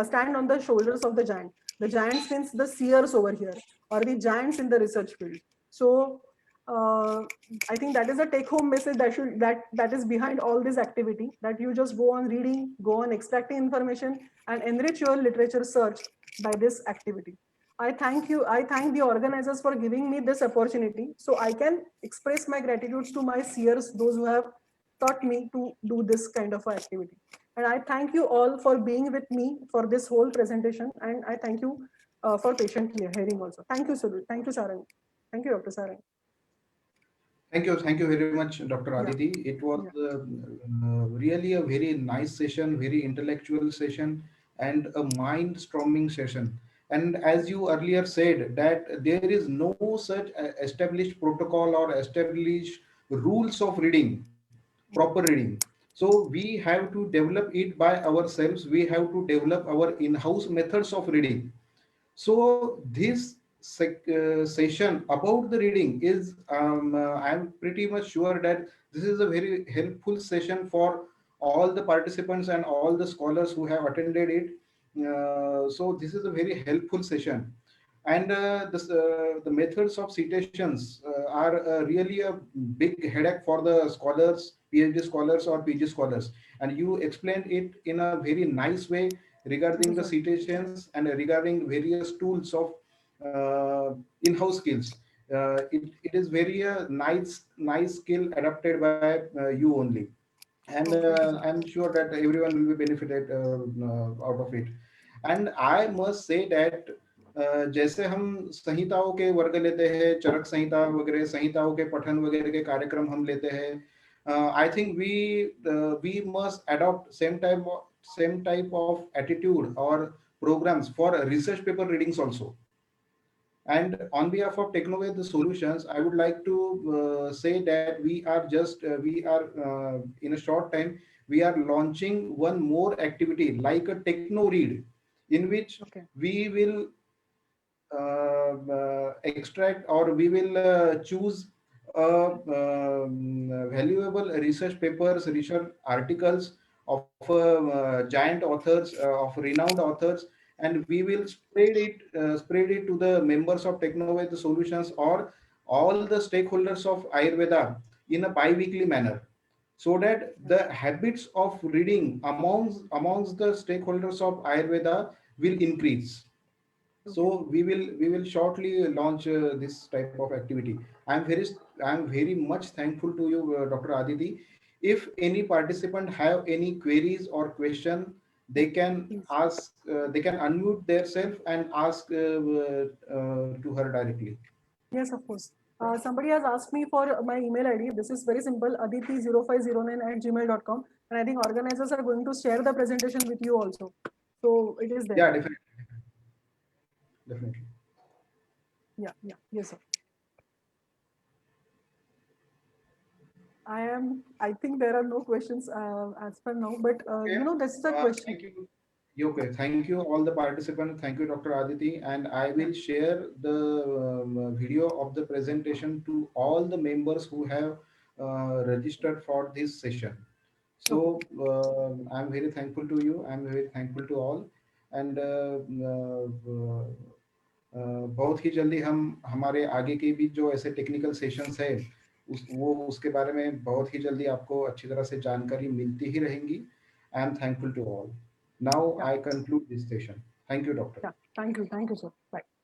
stand on the shoulders of the giant. The giants means the seers over here, or the giants in the research field. So uh, I think that is a take-home message that is behind all this activity. That you just go on reading, go on extracting information, and enrich your literature search by this activity. I thank you. I thank the organizers for giving me this opportunity, so I can express my gratitude to my seers, those who have taught me to do this kind of activity. And I thank you all for being with me for this whole presentation. And I thank you for patiently hearing also. Thank you, Sulu. Thank you, Sarang. Thank you, Dr. Sarang. Thank you very much, Dr. Yeah. Aditi. It was Yeah. really a very nice session, very intellectual session, and a mind-storming session. And as you earlier said, that there is no such established protocol or established rules of reading, proper reading. So we have to develop it by ourselves. We have to develop our in-house methods of reading. So this session about the reading is, I'm pretty much sure that this is a very helpful session for all the participants and all the scholars who have attended it. So this is a very helpful session. And the methods of citations are really a big headache for the scholars, PhD scholars or PG scholars. And you explained it in a very nice way Thank regarding you, the sir. citations and regarding various tools of in-house skills. It is very nice skill adapted by you only, and Oh, thank you, sir. I'm sure that everyone will be benefited out of it. And I must say that जैसे हम संहिताओं के वर्ग लेते हैं, चरक संहिता वगैरह संहिताओं के पठन वगैरह के कार्यक्रम हम लेते हैं, I think we must adopt same type of attitude or programs for research paper readings also. And on behalf of Technovate the Solutions, I would like to say that we are in a short time, we are launching one more activity like a Techno Read, in which Okay. we will extract or we will choose valuable research papers, research articles of giant authors, of renowned authors, and we will spread it to the members of Technovate Solutions or all the stakeholders of Ayurveda in a bi-weekly manner, so that the habits of reading amongst the stakeholders of Ayurveda will increase. Okay. So we will shortly launch this type of activity. I'm very much thankful to you, Dr. Aditi. If any participant have any queries or question, they can Please. ask, they can unmute themselves and ask to her directly. Yes, of course. Somebody has asked me for my email ID. This is very simple, aditi0509@gmail.com. And I think organizers are going to share the presentation with you also. So it is there. Yeah, definitely. Yeah, yeah. Yes, sir. I think there are no questions as per now, but Okay. that's the question. Thank you. Okay, thank you all the participants. Thank you, Dr. Aditi. And I Yeah. will share the video of the presentation to all the members who have registered for this session. So Okay. I'm very thankful to you. I'm very thankful to all. And बहुत ही जल्दी हम हमारे आगे के भी जो ऐसे technical sessions है उसके बारे में बहुत ही जल्दी आपको अच्छी तरह से जानकारी मिलती ही रहेंगी. I am thankful to all. Now Yeah, I conclude this session. Thank you doctor. yeah. Thank you, sir. Bye.